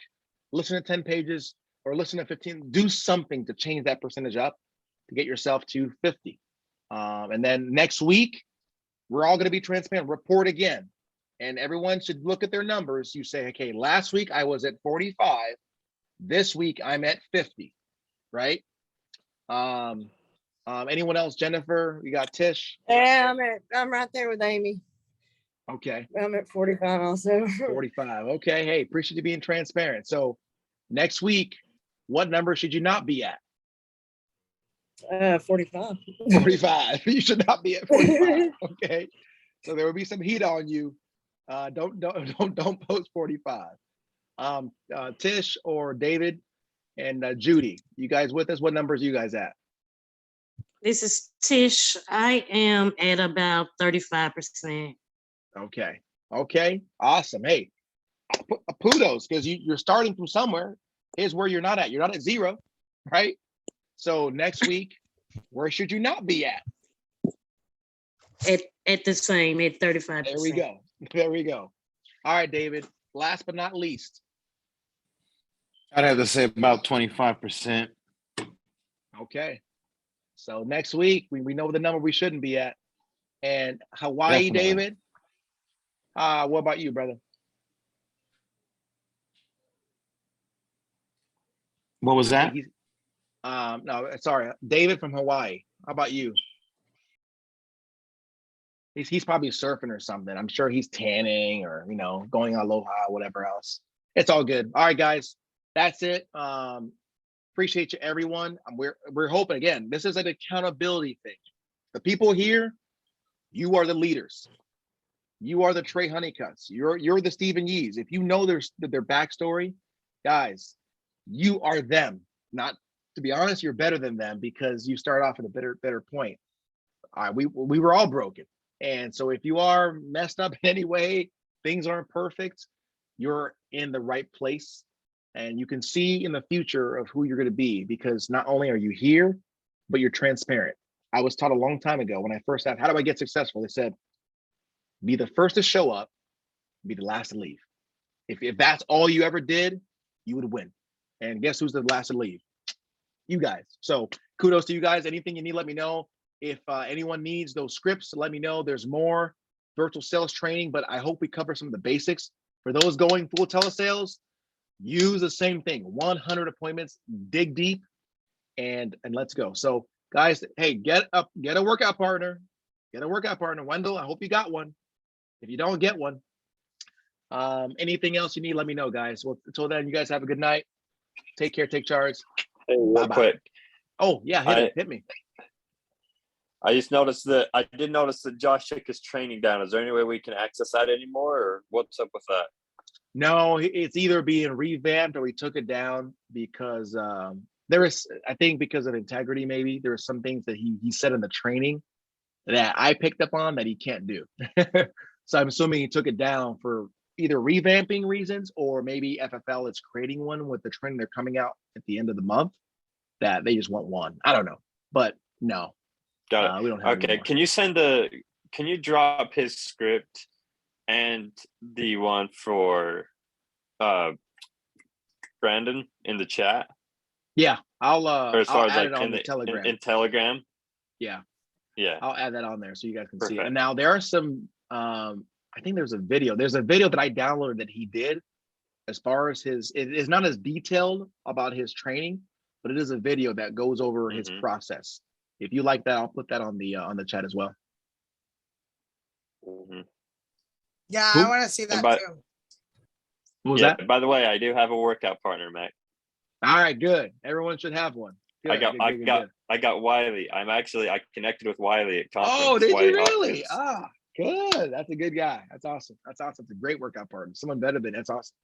listen to 10 pages, or listen to 15, do something to change that percentage up to get yourself to 50. And then next week, we're all going to be transparent, report again. And everyone should look at their numbers. You say, okay, last week I was at 45. This week I'm at 50, right? Anyone else? Jennifer, you got Tish? Yeah, I'm right there with Amy. Okay, I'm at 45 also. 45. Okay, hey, appreciate you being transparent. So next week, what number should you not be at? 45. 45. You should not be at 45. Okay, so there will be some heat on you. Don't post 45. Tish or David and Judy, you guys with us? What numbers are you guys at? This is Tish. I am at about 35%. Okay. Okay. Awesome. Hey, kudos, because you're starting from somewhere. Here's where you're not at. You're not at 0, right? So next week, where should you not be at? At the same, at 35%. There we go. There we go. All right, David. Last but not least. I'd have to say about 25%. Okay. So next week, we know the number we shouldn't be at. And Hawaii, Definitely. David. What about you, brother? What was that? No, sorry, David from Hawaii. How about you? He's probably surfing or something. I'm sure he's tanning or going aloha, whatever else. It's all good. All right, guys, that's it. Appreciate you, everyone. We're hoping again. This is an accountability thing. The people here, you are the leaders. You are the Trey Honeycutts. You're the Stephen Yees. If you know their backstory, guys, you are them. Not to be honest, you're better than them because you start off at a better point. We were all broken. And so if you are messed up in any way, things aren't perfect, you're in the right place. And you can see in the future of who you're going to be, because not only are you here, but you're transparent. I was taught a long time ago when I first asked, how do I get successful? They said, be the first to show up, be the last to leave. If that's all you ever did, you would win. And guess who's the last to leave? You guys. So kudos to you guys. Anything you need, let me know. If anyone needs those scripts, let me know. There's more virtual sales training, but I hope we cover some of the basics. For those going full telesales, use the same thing. 100 appointments, dig deep, and let's go. So guys, hey, get a workout partner. Get a workout partner. Wendell, I hope you got one. If you don't, get one. Anything else you need, let me know, guys. Well, until then, you guys have a good night. Take care, take charge. Hey, real Bye-bye. quick. Oh, yeah, hit me. I just noticed that I did notice that Josh took his training down. Is there any way we can access that anymore, or what's up with that? No, it's either being revamped or we took it down because there is, I think because of integrity, maybe there are some things that he said in the training that I picked up on that he can't do. So I'm assuming he took it down for either revamping reasons, or maybe FFL is creating one with the training they're coming out at the end of the month that they just want one. I don't know, but no. Got it. We don't have Okay, can you drop his script and the one for Brandon in the chat? Yeah, I'll Or I'll add it on the Telegram. In Telegram. Yeah, Yeah. I'll add that on there so you guys can see it. Perfect. And now there are some I think there's a video that I downloaded that he did as far as it is not as detailed about his training, but it is a video that goes over his process. If you like that, I'll put that on the chat as well. Yeah, Cool. I want to see that But- too. What was Yeah, that? by the way, I do have a workout partner, Mac. All right, good. Everyone should have one. Good, good. I got Wiley. I connected with Wiley at conference. Oh, did you Wiley really? Hopkins. Good. That's a good guy. That's awesome. That's awesome. It's a great workout partner. Someone better than that's awesome.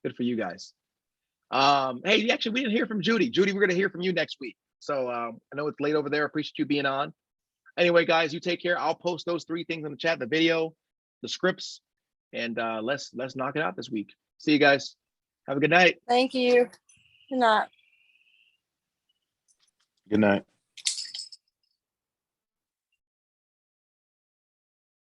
Good for you guys. Hey, actually, we didn't hear from Judy. Judy, we're gonna hear from you next week. So I know it's late over there. Appreciate you being on. Anyway, guys, you take care. I'll post those 3 things in the chat: the video, the scripts, and let's knock it out this week. See you guys. Have a good night. Thank you. Good night. Good night.